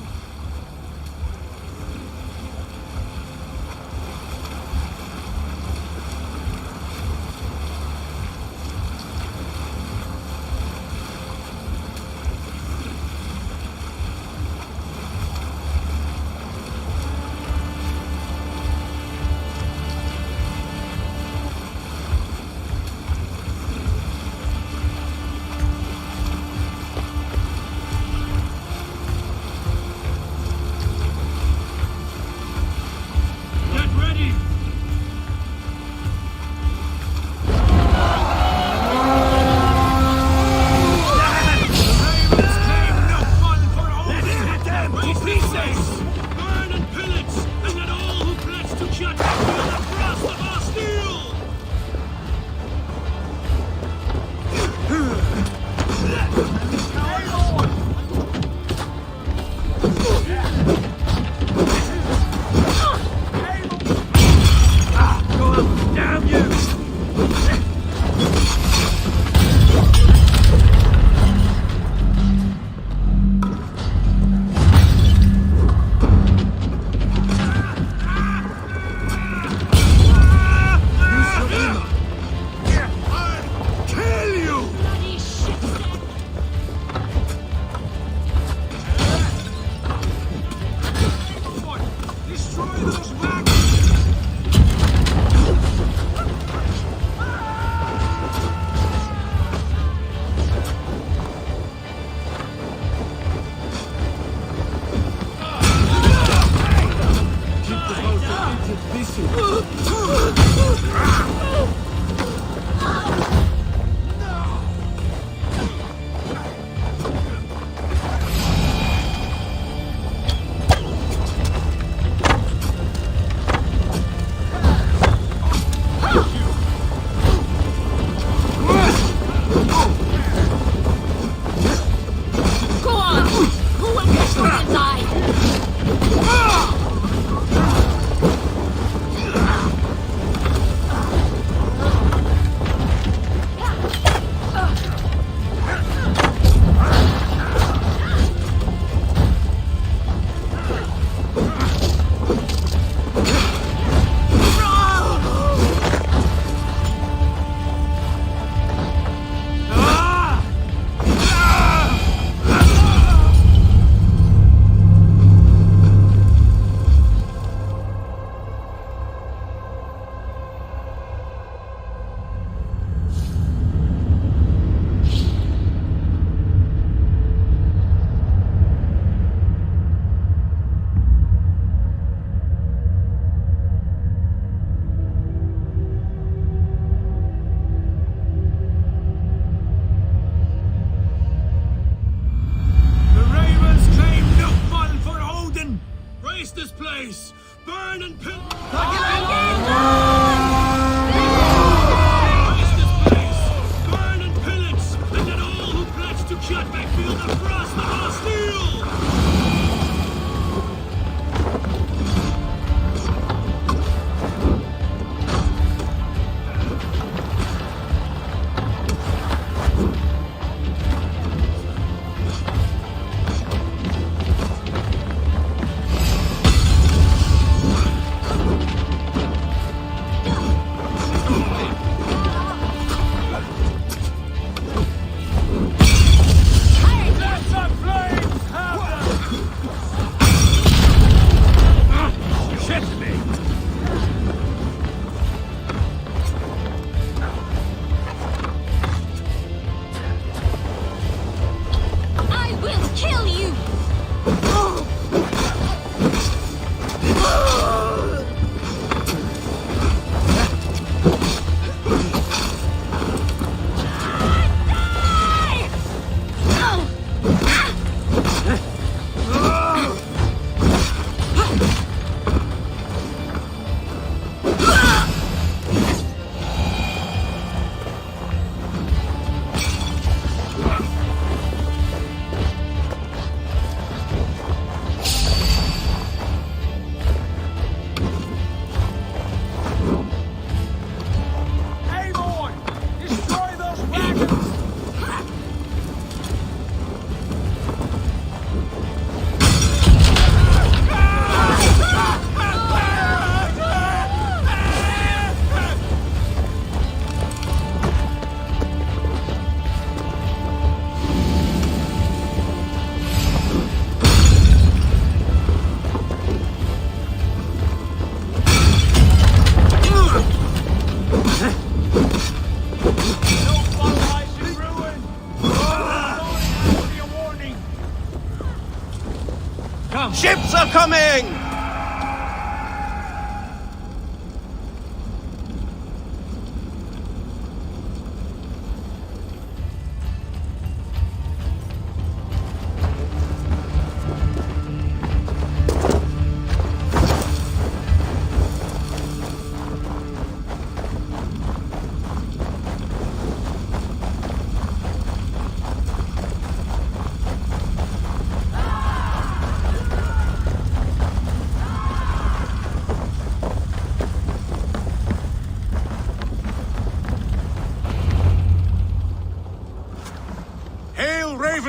Come. Ships are coming!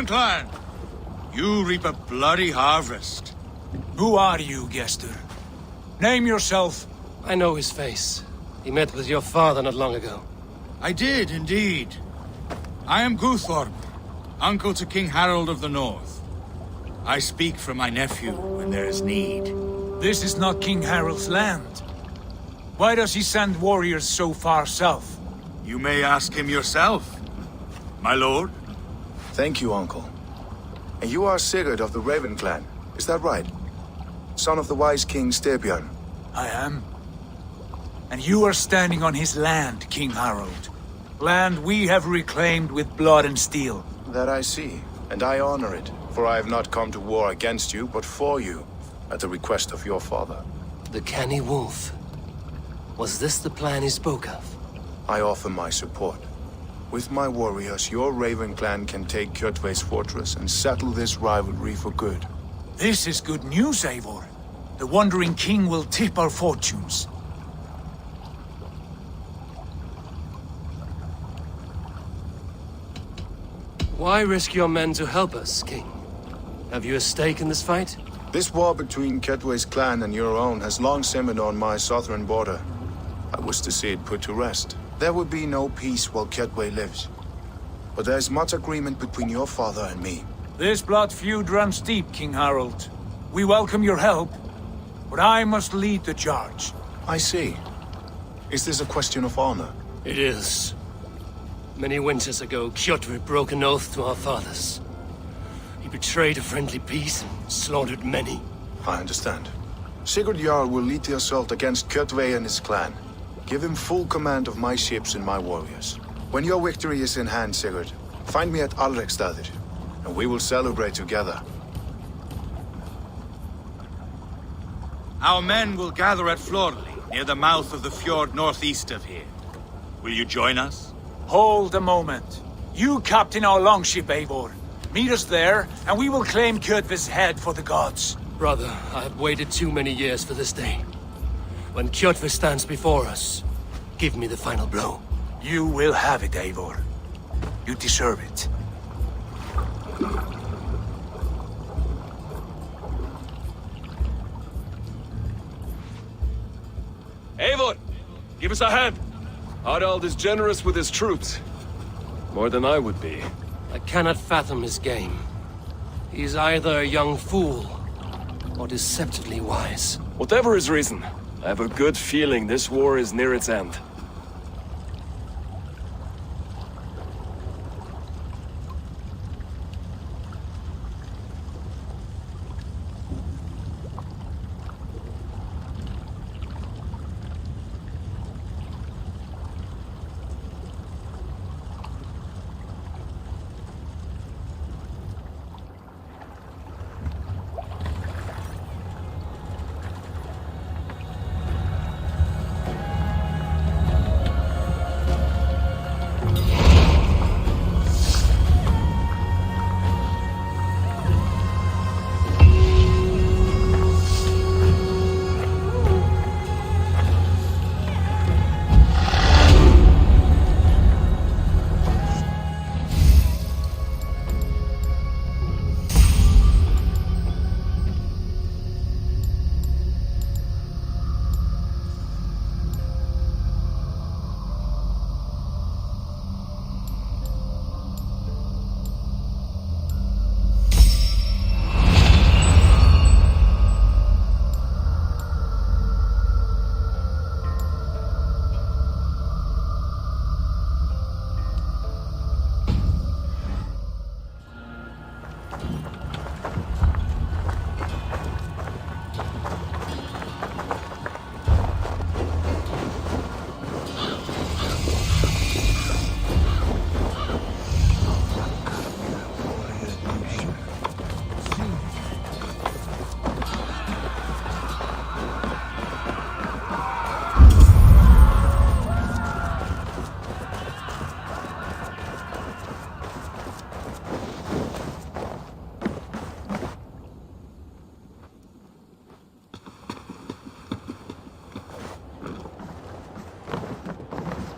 Clan, you reap a bloody harvest. Who are you, Gester? Name yourself. I know his face. He met with your father not long ago. I did, indeed. I am Guthorm, uncle to King Harold of the North. I speak for my nephew when there is need. This is not King Harold's land. Why does he send warriors so far south? You may ask him yourself, my lord. Thank you, Uncle. And you are Sigurd of the Raven Clan, is that right? Son of the wise King Styrbjörn. I am. And you are standing on his land, King Harold. Land we have reclaimed with blood and steel. That I see, and I honor it, for I have not come to war against you, but for you, at the request of your father. The canny wolf. Was this the plan he spoke of? I offer my support. With my warriors, your Raven Clan can take Kjotve's fortress and settle this rivalry for good. This is good news, Eivor. The Wandering King will tip our fortunes. Why risk your men to help us, King? Have you a stake in this fight? This war between Kjotve's clan and your own has long simmered on my southern border. I wish to see it put to rest. There will be no peace while Kjotve lives. But there is much agreement between your father and me. This blood feud runs deep, King Harold. We welcome your help, but I must lead the charge. I see. Is this a question of honor? It is. Many winters ago, Kjotve broke an oath to our fathers. He betrayed a friendly peace and slaughtered many. I understand. Sigurd Jarl will lead the assault against Kjotve and his clan. Give him full command of my ships and my warriors. When your victory is in hand, Sigurd, find me at Alrekstadir, and we will celebrate together. Our men will gather at Florli, near the mouth of the fjord northeast of here. Will you join us? Hold a moment. You captain our longship, Eivor. Meet us there, and we will claim Kjotve's head for the gods. Brother, I have waited too many years for this day. When Kjotve stands before us, give me the final blow. You will have it, Eivor. You deserve it. Eivor, give us a hand. Harald is generous with his troops. More than I would be. I cannot fathom his game. He is either a young fool, or deceptively wise. Whatever his reason, I have a good feeling this war is near its end.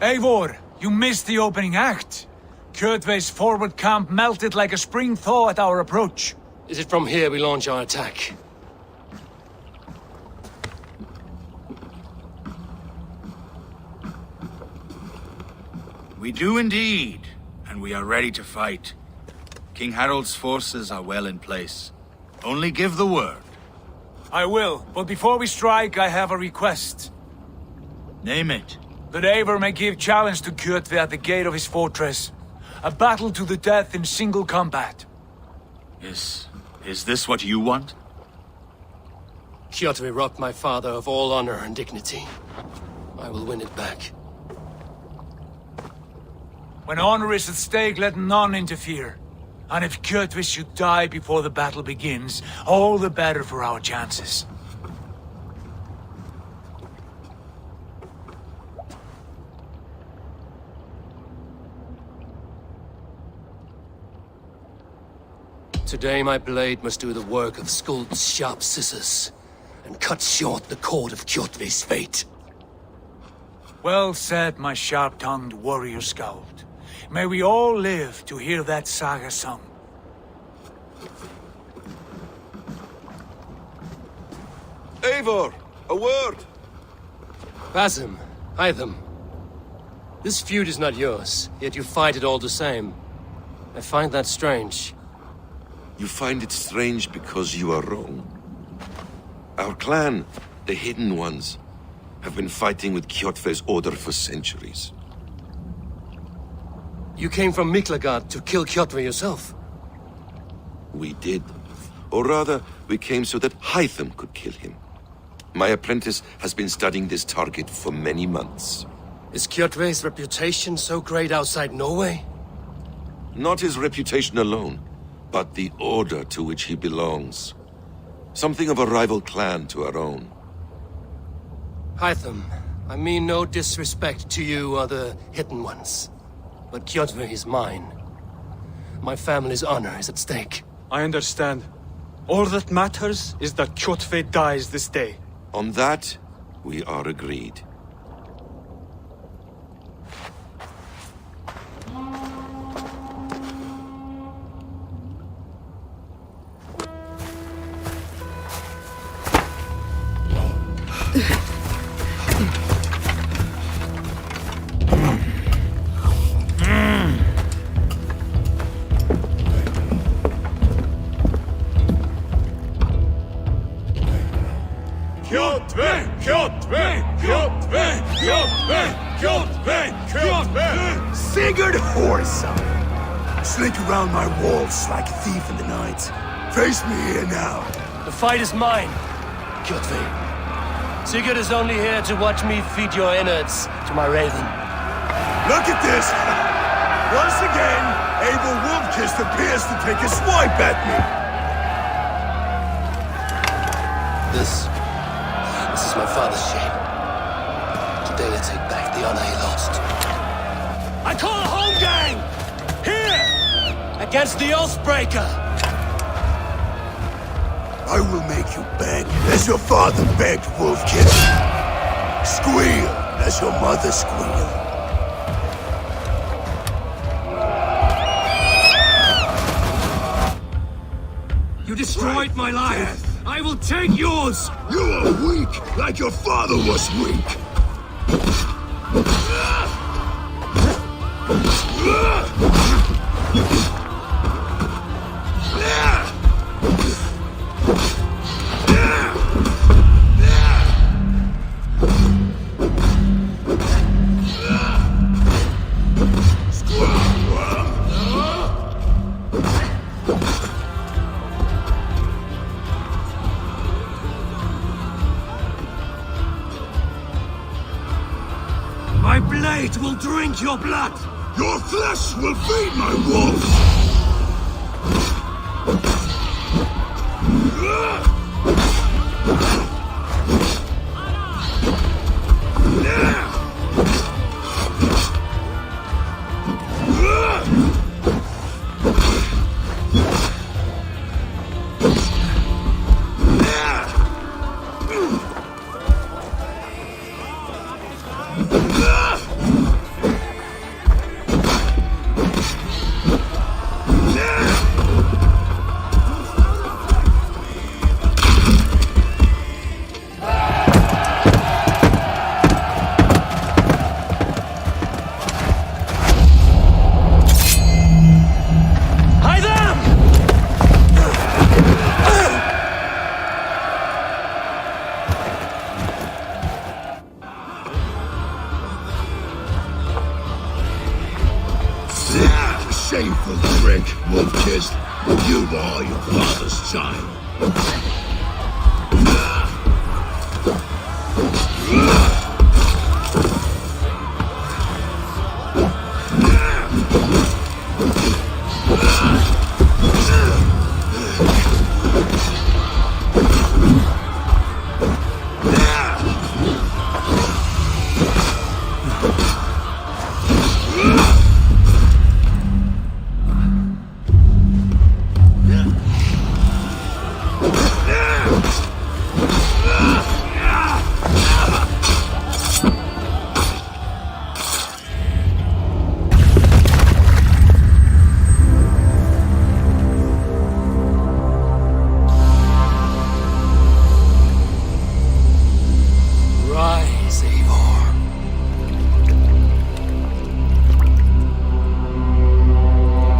Eivor, you missed the opening act. Kjotve's forward camp melted like a spring thaw at our approach. Is it from here we launch our attack? We do indeed, and we are ready to fight. King Harold's forces are well in place. Only give the word. I will, but before we strike, I have a request. Name it. That Eivor may give challenge to Kjotve at the gate of his fortress. A battle to the death in single combat. Is this what you want? Kjotve robbed my father of all honor and dignity. I will win it back. When honor is at stake, let none interfere. And if Kjotve should die before the battle begins, all the better for our chances. Today my blade must do the work of Skuld's sharp scissors, and cut short the cord of Kjotve's fate. Well said, my sharp-tongued warrior Skald. May we all live to hear that saga sung. Eivor, a word! Basim, Hytham. This feud is not yours, yet you fight it all the same. I find that strange. You find it strange because you are wrong. Our clan, the Hidden Ones, have been fighting with Kjotve's order for centuries. You came from Miklagard to kill Kjotve yourself? We did. Or rather, we came so that Hytham could kill him. My apprentice has been studying this target for many months. Is Kjotve's reputation so great outside Norway? Not his reputation alone, but the order to which he belongs. Something of a rival clan to our own. Hytham, I mean no disrespect to you or the Hidden Ones, but Kjotve is mine. My family's honor is at stake. I understand. All that matters is that Kjotve dies this day. On that, we are agreed. Sigurd Horsa! Slink around my walls like a thief in the night. Face me here now. The fight is mine, Kjotve. Sigurd is only here to watch me feed your innards to my raven. Look at this! Once again, Abel Wolfkist appears to take a swipe at me. This is my father's shame. Today I take back the honor he lost. I call a home gang! Here! Against the Oathbreaker! I will make you beg as your father begged, Wolfkist. Squeal as your mother squealed. You destroyed my life! I will take yours! You are weak, like your father was weak! My blade will drink your blood! Your flesh will feed my wolf! shameful trick, wolf-kissed. You are your father's child. Rise, Eivor.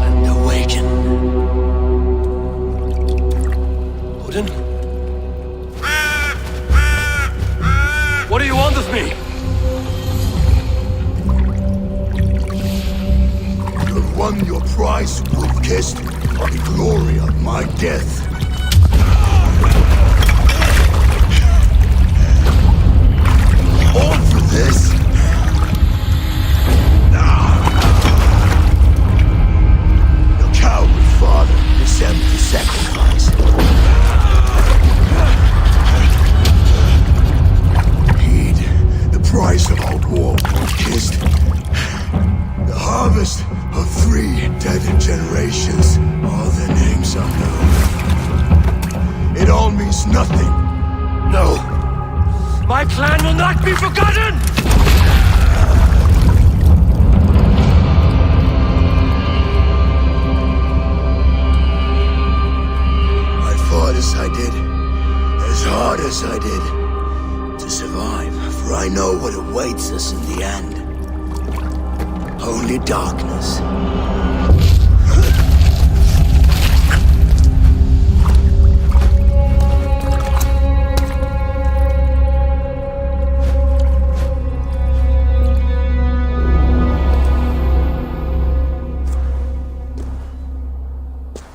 And awaken. Odin? What do you want of me? You have won your prize, wolf-kissed, the glory of my death. All for this? Your coward father is empty sacrifice. Heed the price of our war, wolf-kissed. The harvest of 3 dead generations. All their names are known. It all means nothing. No. My clan will not be forgotten! I fought as I did, as hard as I did, to survive, for I know what awaits us in the end. Only darkness.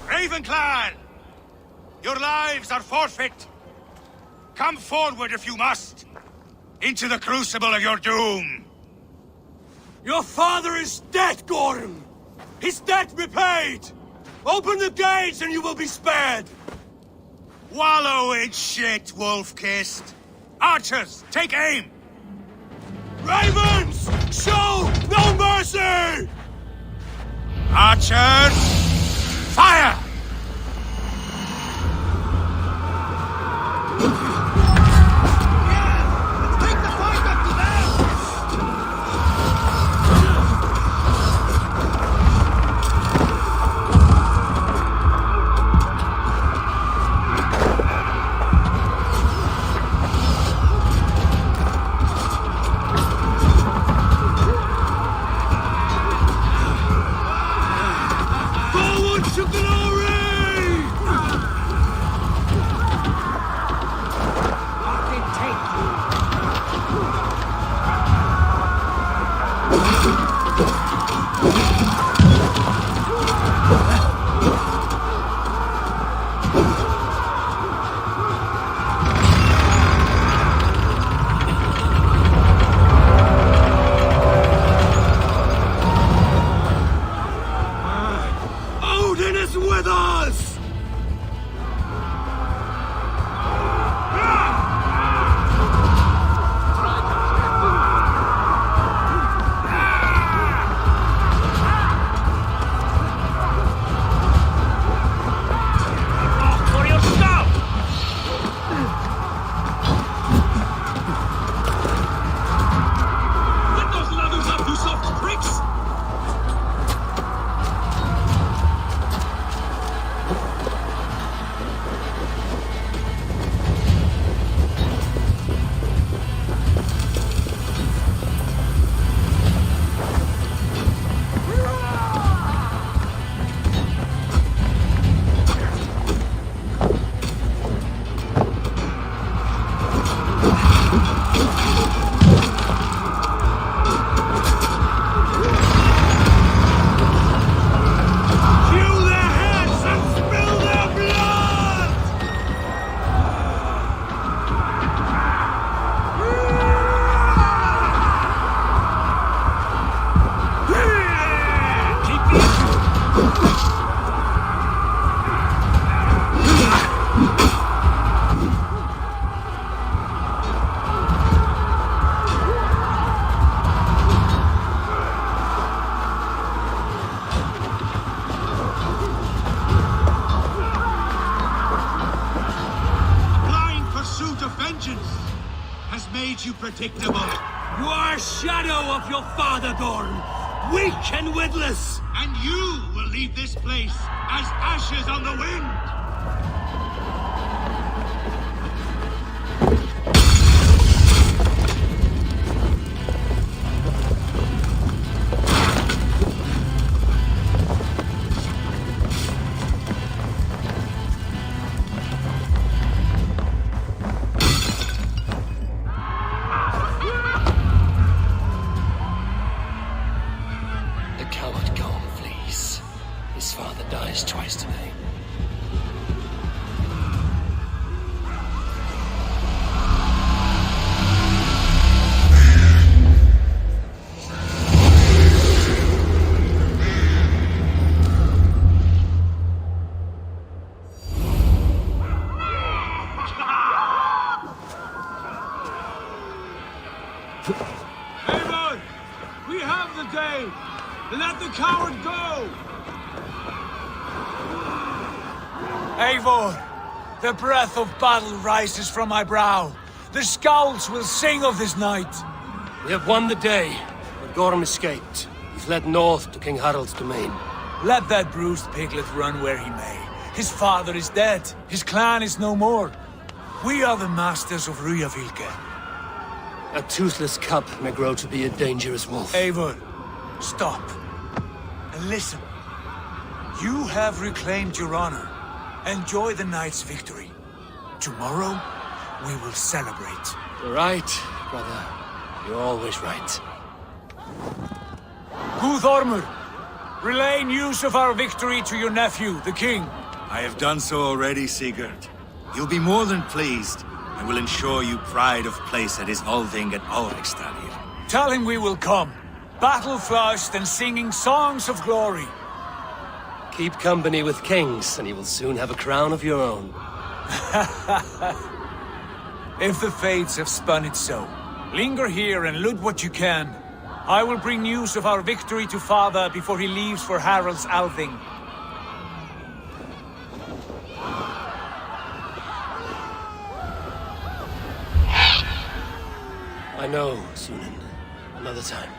Raven Clan! Your lives are forfeit! Come forward if you must! Into the crucible of your doom! Your father is dead, Gorm! His debt repaid! Open the gates and you will be spared! Wallow in shit, wolf-kissed! Archers, take aim! Ravens! Show no mercy! Archers, fire! Forward to glory! predictable. You are a shadow of your father, Dorn. Weak and witless. And you will leave this place as ashes on the wind. Twice today. Eivor! We have the day! Let the coward go! Eivor! The breath of battle rises from my brow. The scouts will sing of this night. We have won the day, but Gorm escaped. He fled north to King Harald's domain. Let that bruised piglet run where he may. His father is dead. His clan is no more. We are the masters of Ryjavilke. A toothless cub may grow to be a dangerous wolf. Eivor, stop. And listen. You have reclaimed your honor. Enjoy the night's victory. Tomorrow, we will celebrate. You're right, brother. You're always right. Guthormur, relay news of our victory to your nephew, the king. I have done so already, Sigurd. He'll be more than pleased. I will ensure you pride of place at his Althing at Alrekstadir. Tell him we will come, battle-flushed and singing songs of glory. Keep company with kings, and you will soon have a crown of your own. If the fates have spun it so, linger here and loot what you can. I will bring news of our victory to father before he leaves for Harald's Althing. I know, Sunan. Another time.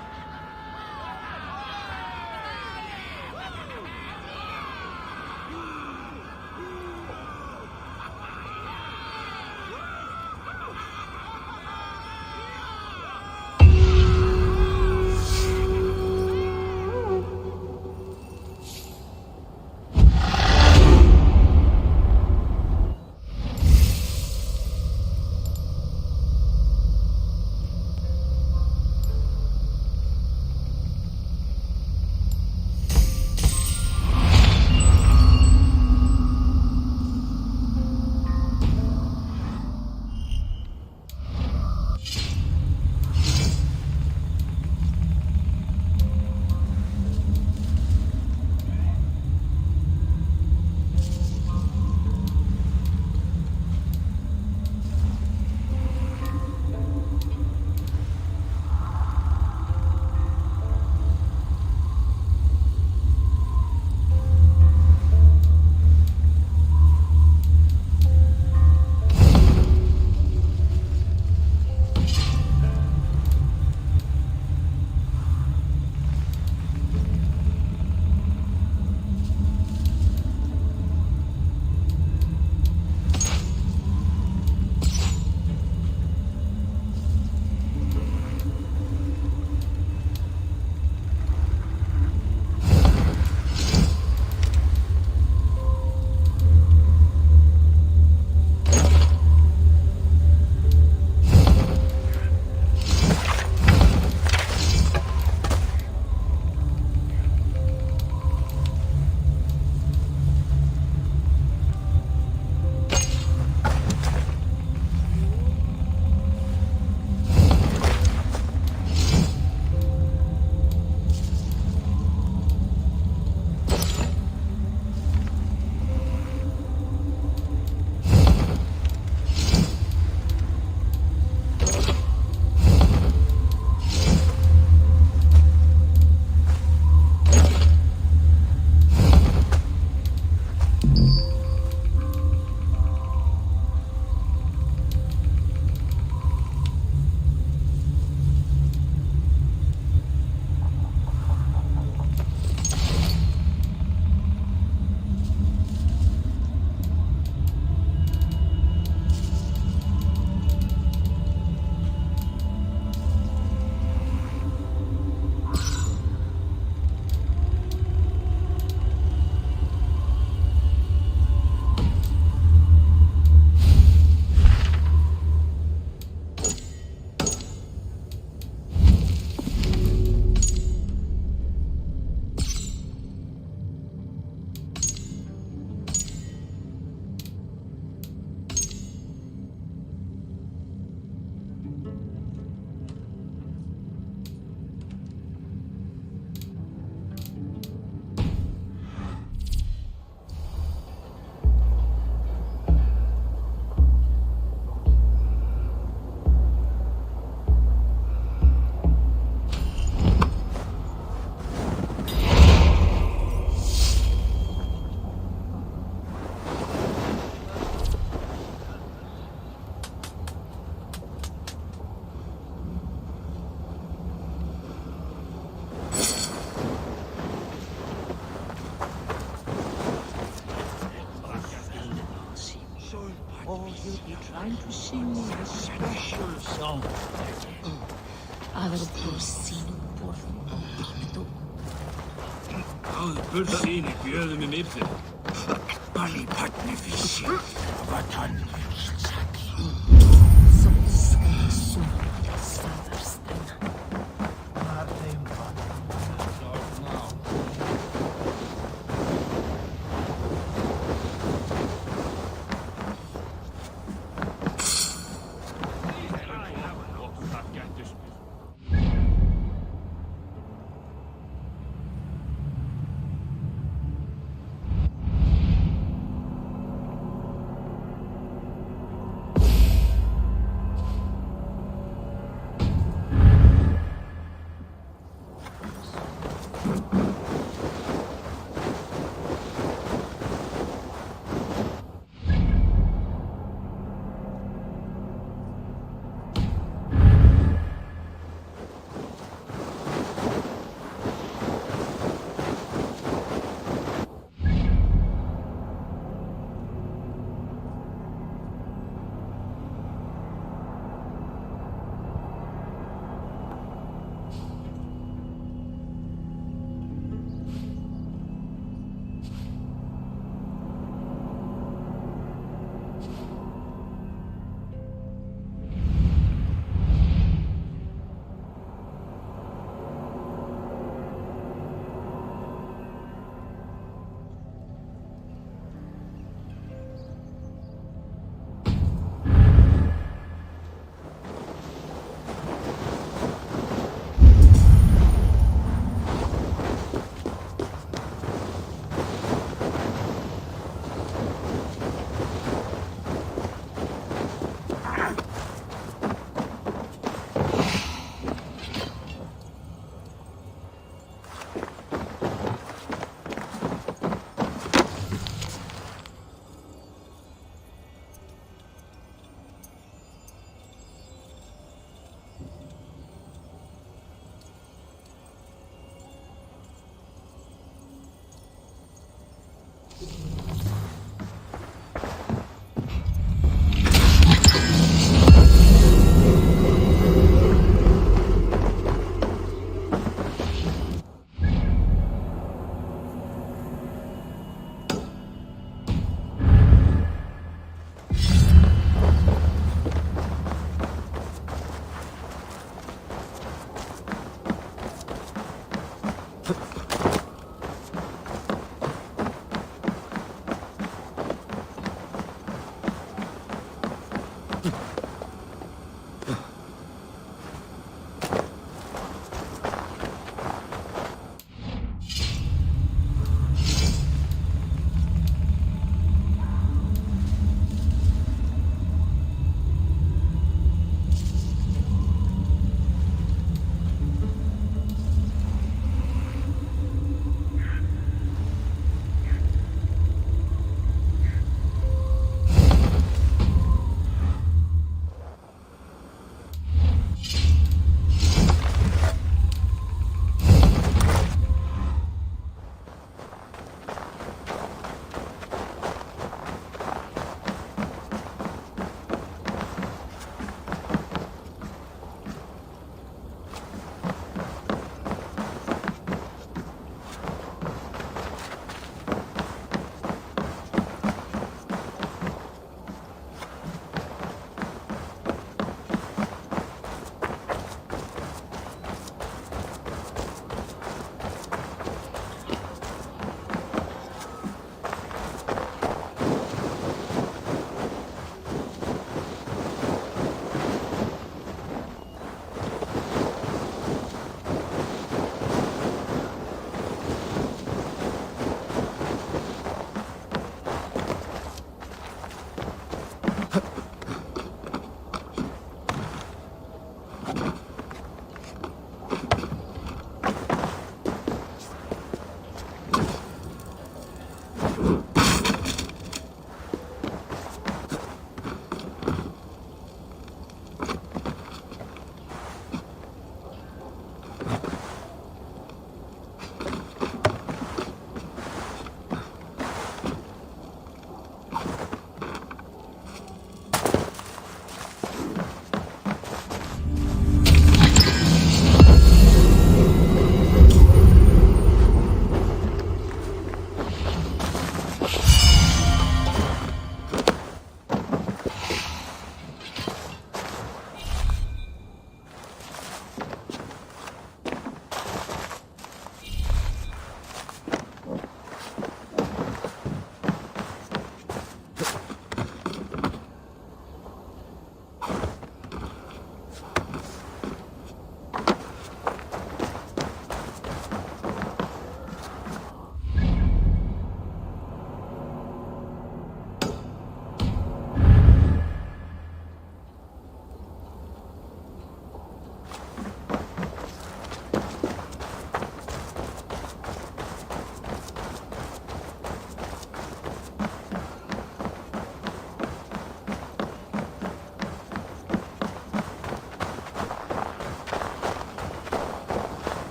You're trying to sing me a special song. Aver porcino por pacto. Há porcini bjöðum í miðli. Bali patni fyrir vatan.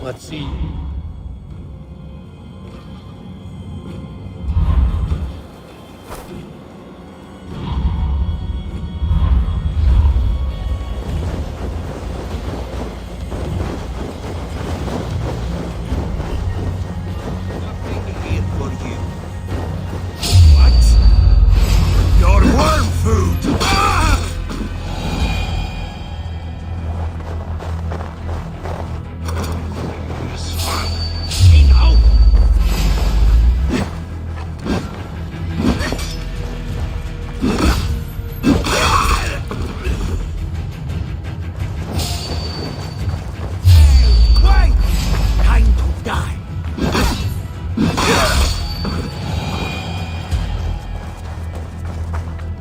Let's see. Your worm food! Wait! Time to die.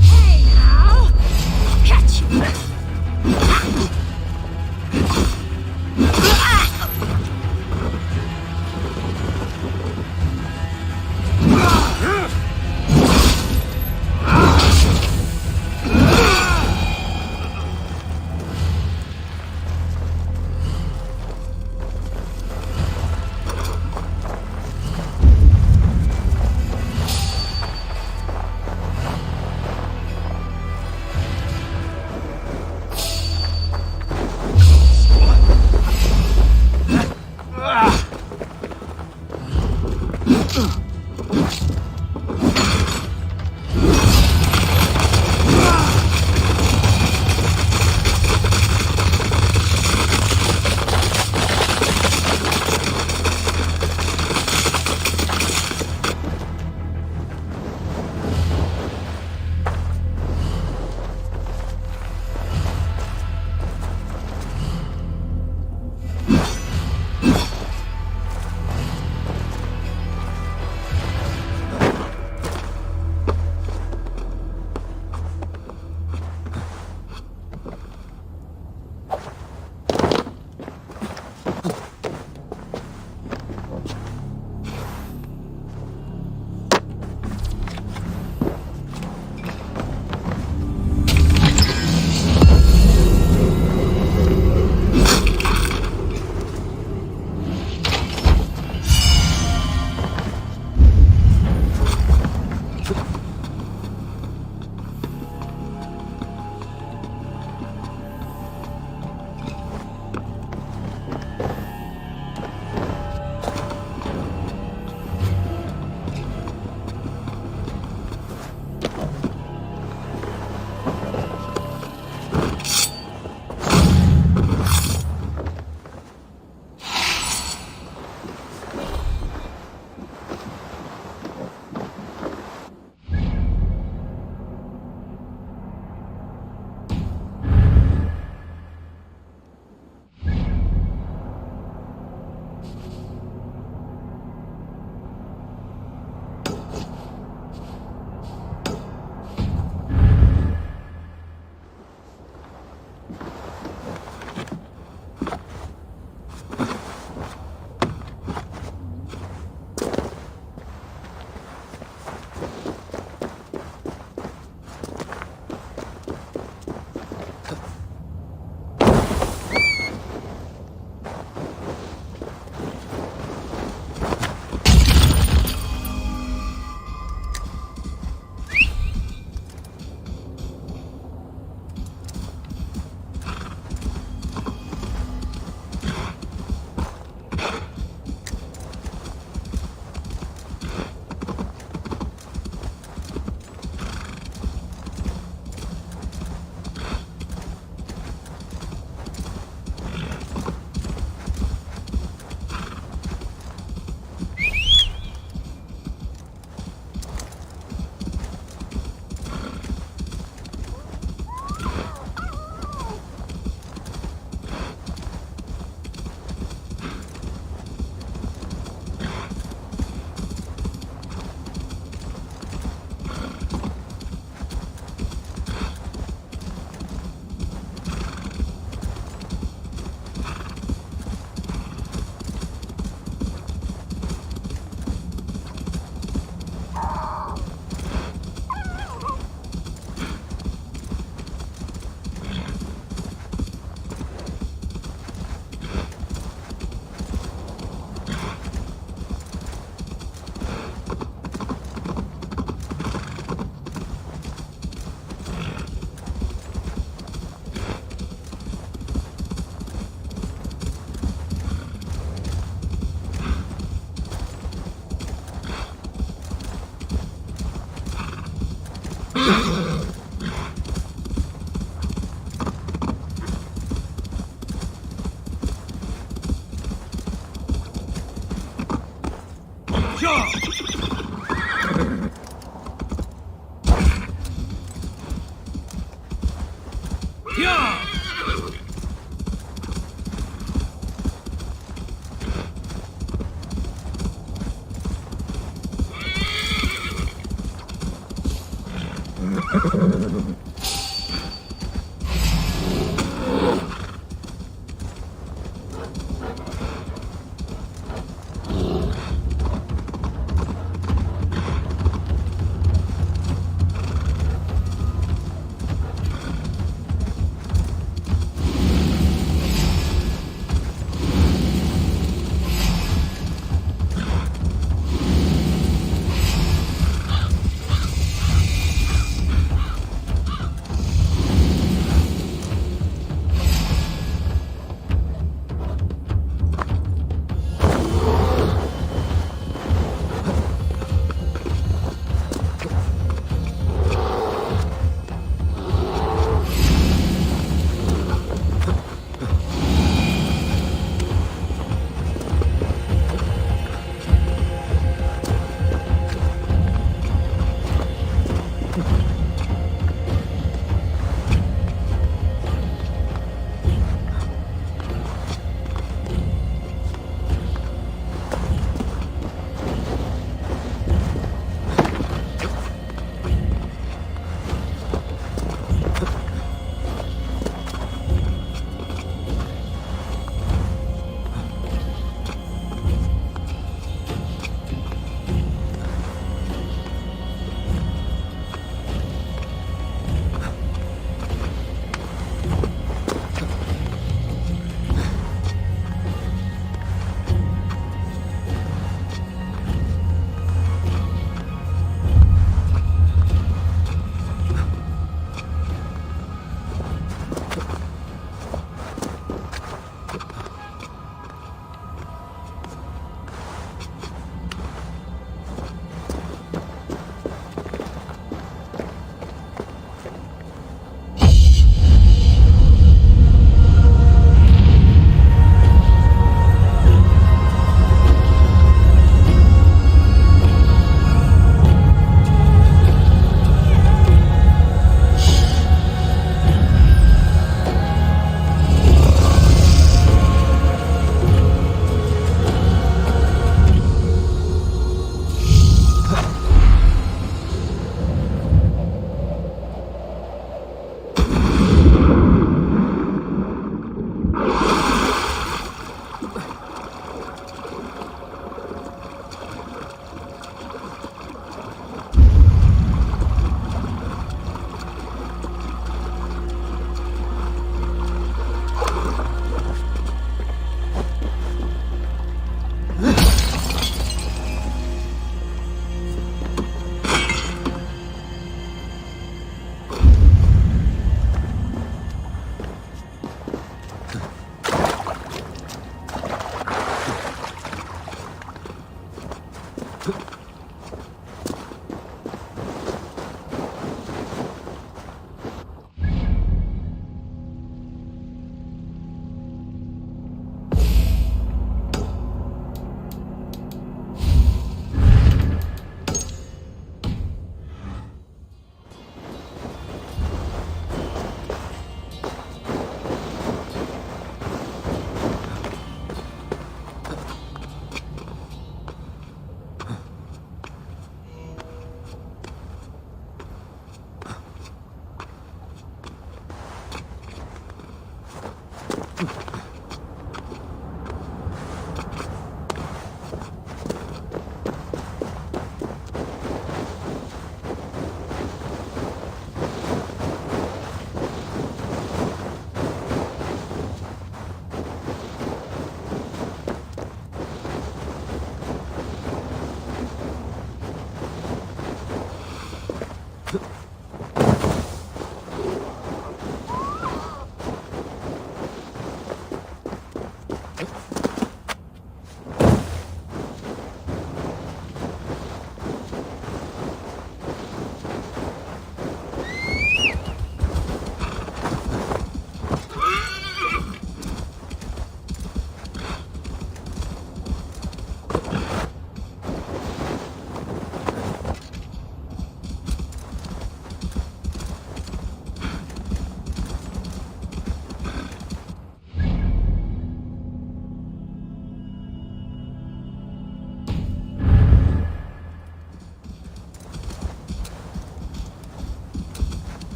Hey now! Catch you!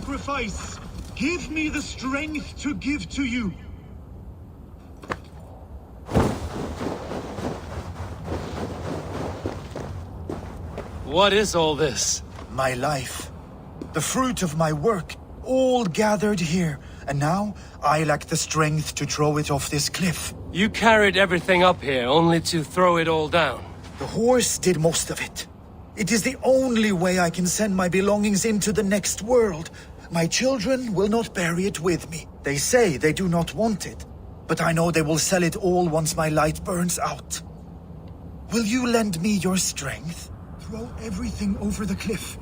sacrifice. Give me the strength to give to you. What is all this? My life. The fruit of my work, all gathered here. And now, I lack the strength to throw it off this cliff. You carried everything up here, only to throw it all down. The horse did most of it. It is the only way I can send my belongings into the next world. My children will not bury it with me. They say they do not want it, but I know they will sell it all once my light burns out. Will you lend me your strength? Throw everything over the cliff.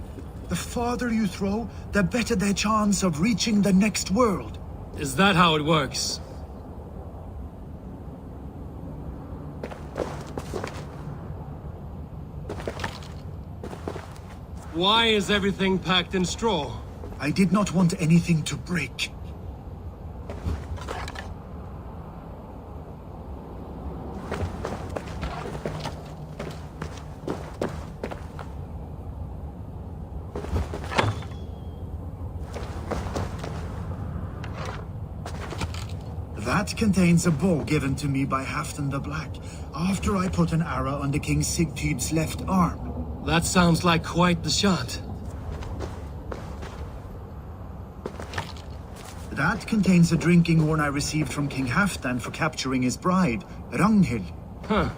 The farther you throw, the better their chance of reaching the next world. Is that how it works? Why is everything packed in straw? I did not want anything to break. That contains a bow given to me by Halfdan the Black, after I put an arrow under King Sigtyd's left arm. That sounds like quite the shot. That contains a drinking horn I received from King Halfdan for capturing his bride, Ragnhild. Huh.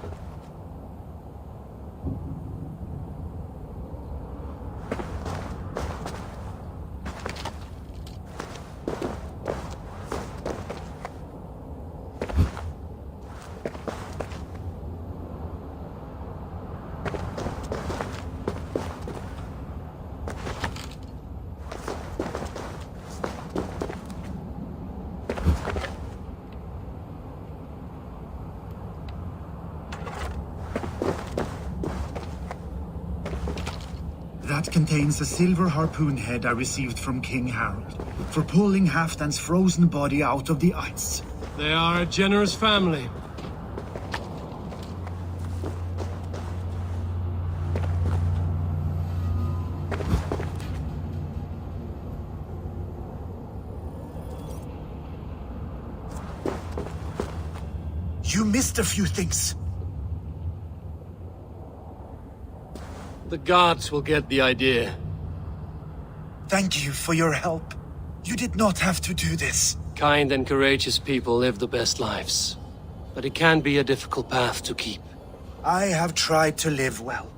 That contains a silver harpoon head I received from King Harald, for pulling Halfdan's frozen body out of the ice. They are a generous family. You missed a few things. The gods will get the idea. Thank you for your help. You did not have to do this. Kind and courageous people live the best lives. But it can be a difficult path to keep. I have tried to live well.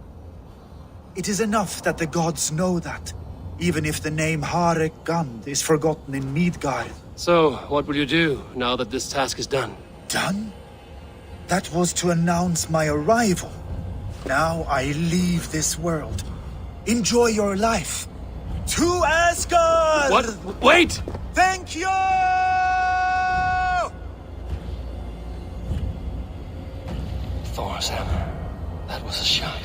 It is enough that the gods know that, even if the name Harek Gand is forgotten in Midgard. So, what will you do now that this task is done? Done? That was to announce my arrival. Now I leave this world. Enjoy your life. To Asgard! What? Wait! Thank you! Thor's hammer. That was a shot.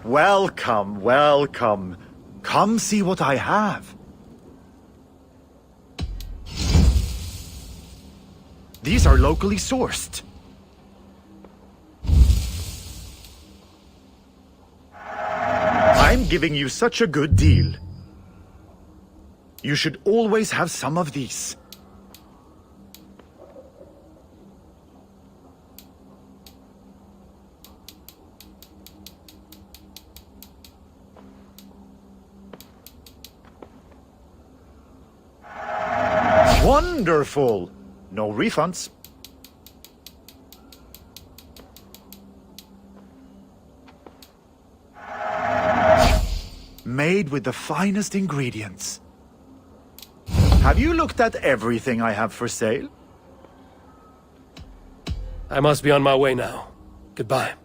Welcome, welcome. Come see what I have. These are locally sourced. I'm giving you such a good deal. You should always have some of these. Wonderful! No refunds. Made with the finest ingredients. Have you looked at everything I have for sale? I must be on my way now. Goodbye.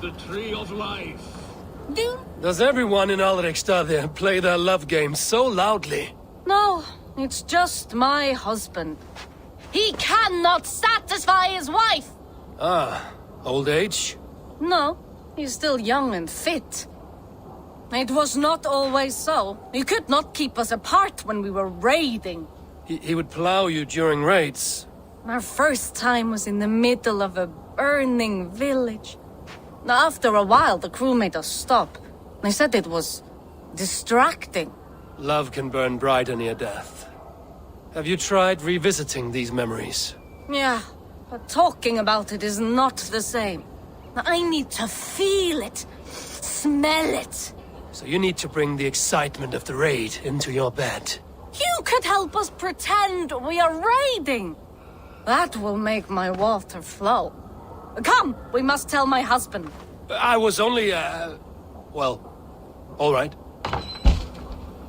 The tree of life. Does everyone in Alrekstad play their love game so loudly? No, it's just my husband. He cannot satisfy his wife! Ah, old age? No, he's still young and fit. It was not always so. He could not keep us apart when we were raiding. He would plow you during raids. Our first time was in the middle of a burning village. After a while, the crew made us stop. They said it was distracting. Love can burn brighter near death. Have you tried revisiting these memories? Yeah, but talking about it is not the same. I need to feel it, smell it. So you need to bring the excitement of the raid into your bed. You could help us pretend we are raiding. That will make my water flow. Come, we must tell my husband. I was only, well, all right.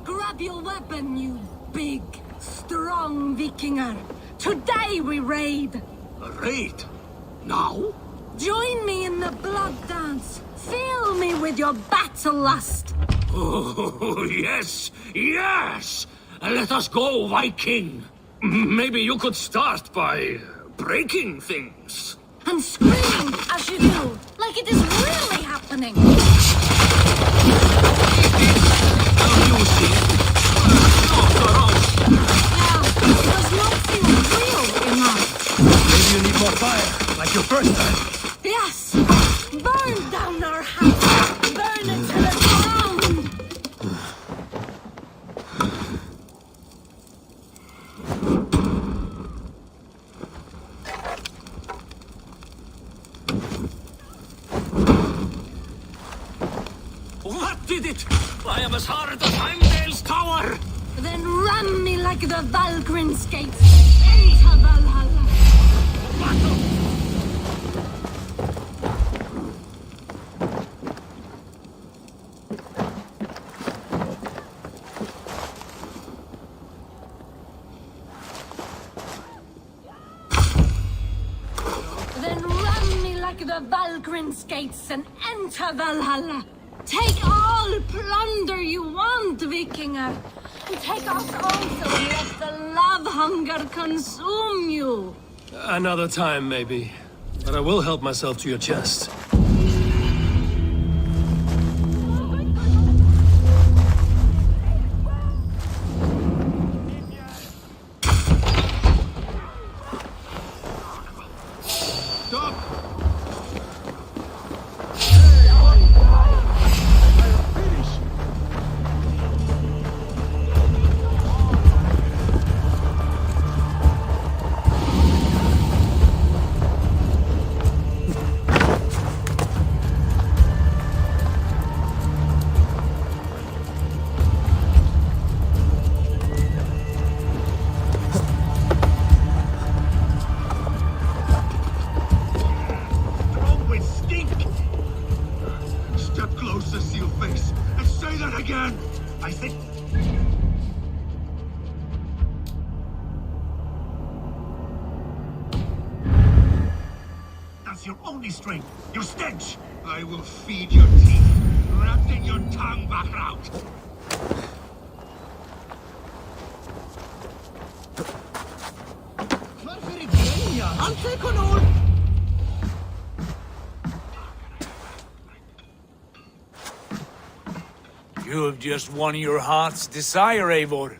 Grab your weapon, you big, strong Vikinger. Today we raid. A raid? Now? Join me in the blood dance. Fill me with your battle lust. Oh, yes, yes! Let us go, Viking. Maybe you could start by breaking things. And scream as you do, like it is really happening. It does not feel real enough. Maybe you need more fire, like your first time. Yes! Burn down our house! Burn it to the ground! What did it? I am as hard as Heimdall's tower! Then ram me like the Valgrind skates into Valhalla! Then ram me like the Valgrind skates and enter Valhalla! Take all plunder you want, Vikinger! And take us also and let the love hunger consume you! Another time, maybe. But I will help myself to your chest. is your only strength. Your stench. I will feed your teeth, wrapped in your tongue, Backraut. I'll take on all. You have just won your heart's desire, Eivor.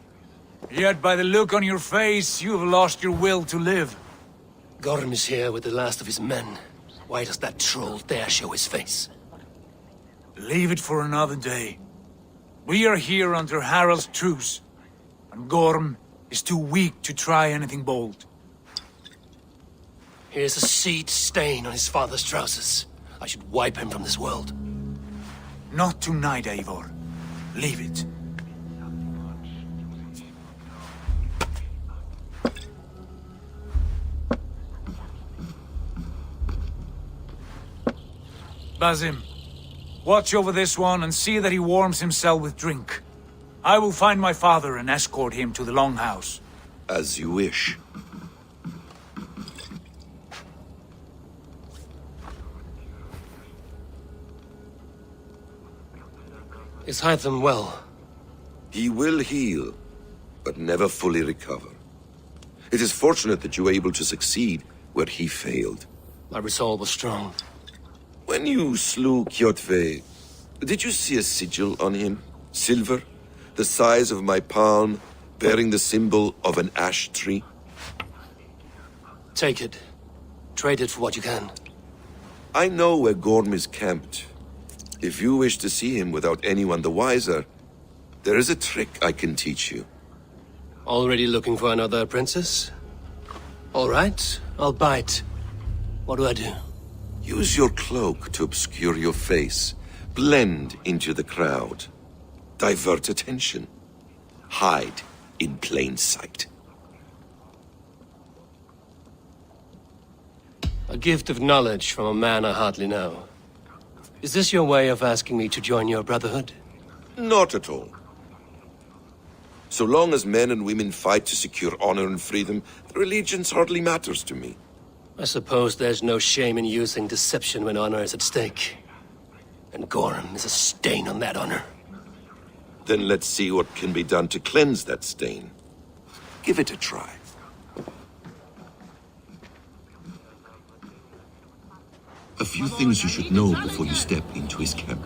Yet by the look on your face, you have lost your will to live. Gorm is here with the last of his men. Why does that troll dare show his face? Leave it for another day. We are here under Harald's truce, and Gorm is too weak to try anything bold. Here's a seed stain on his father's trousers. I should wipe him from this world. Not tonight, Eivor. Leave it. Basim, watch over this one and see that he warms himself with drink. I will find my father and escort him to the Longhouse. As you wish. Is Hytham well? He will heal, but never fully recover. It is fortunate that you were able to succeed where he failed. My resolve was strong. When you slew Kjotve, did you see a sigil on him? Silver? The size of my palm, bearing the symbol of an ash tree? Take it. Trade it for what you can. I know where Gorm is camped. If you wish to see him without anyone the wiser, there is a trick I can teach you. Already looking for another princess? All right, I'll bite. What do I do? Use your cloak to obscure your face. Blend into the crowd. Divert attention. Hide in plain sight. A gift of knowledge from a man I hardly know. Is this your way of asking me to join your brotherhood? Not at all. So long as men and women fight to secure honor and freedom, their allegiance hardly matters to me. I suppose there's no shame in using deception when honor is at stake. And Gorm is a stain on that honor. Then let's see what can be done to cleanse that stain. Give it a try. A few things you should know before you step into his camp.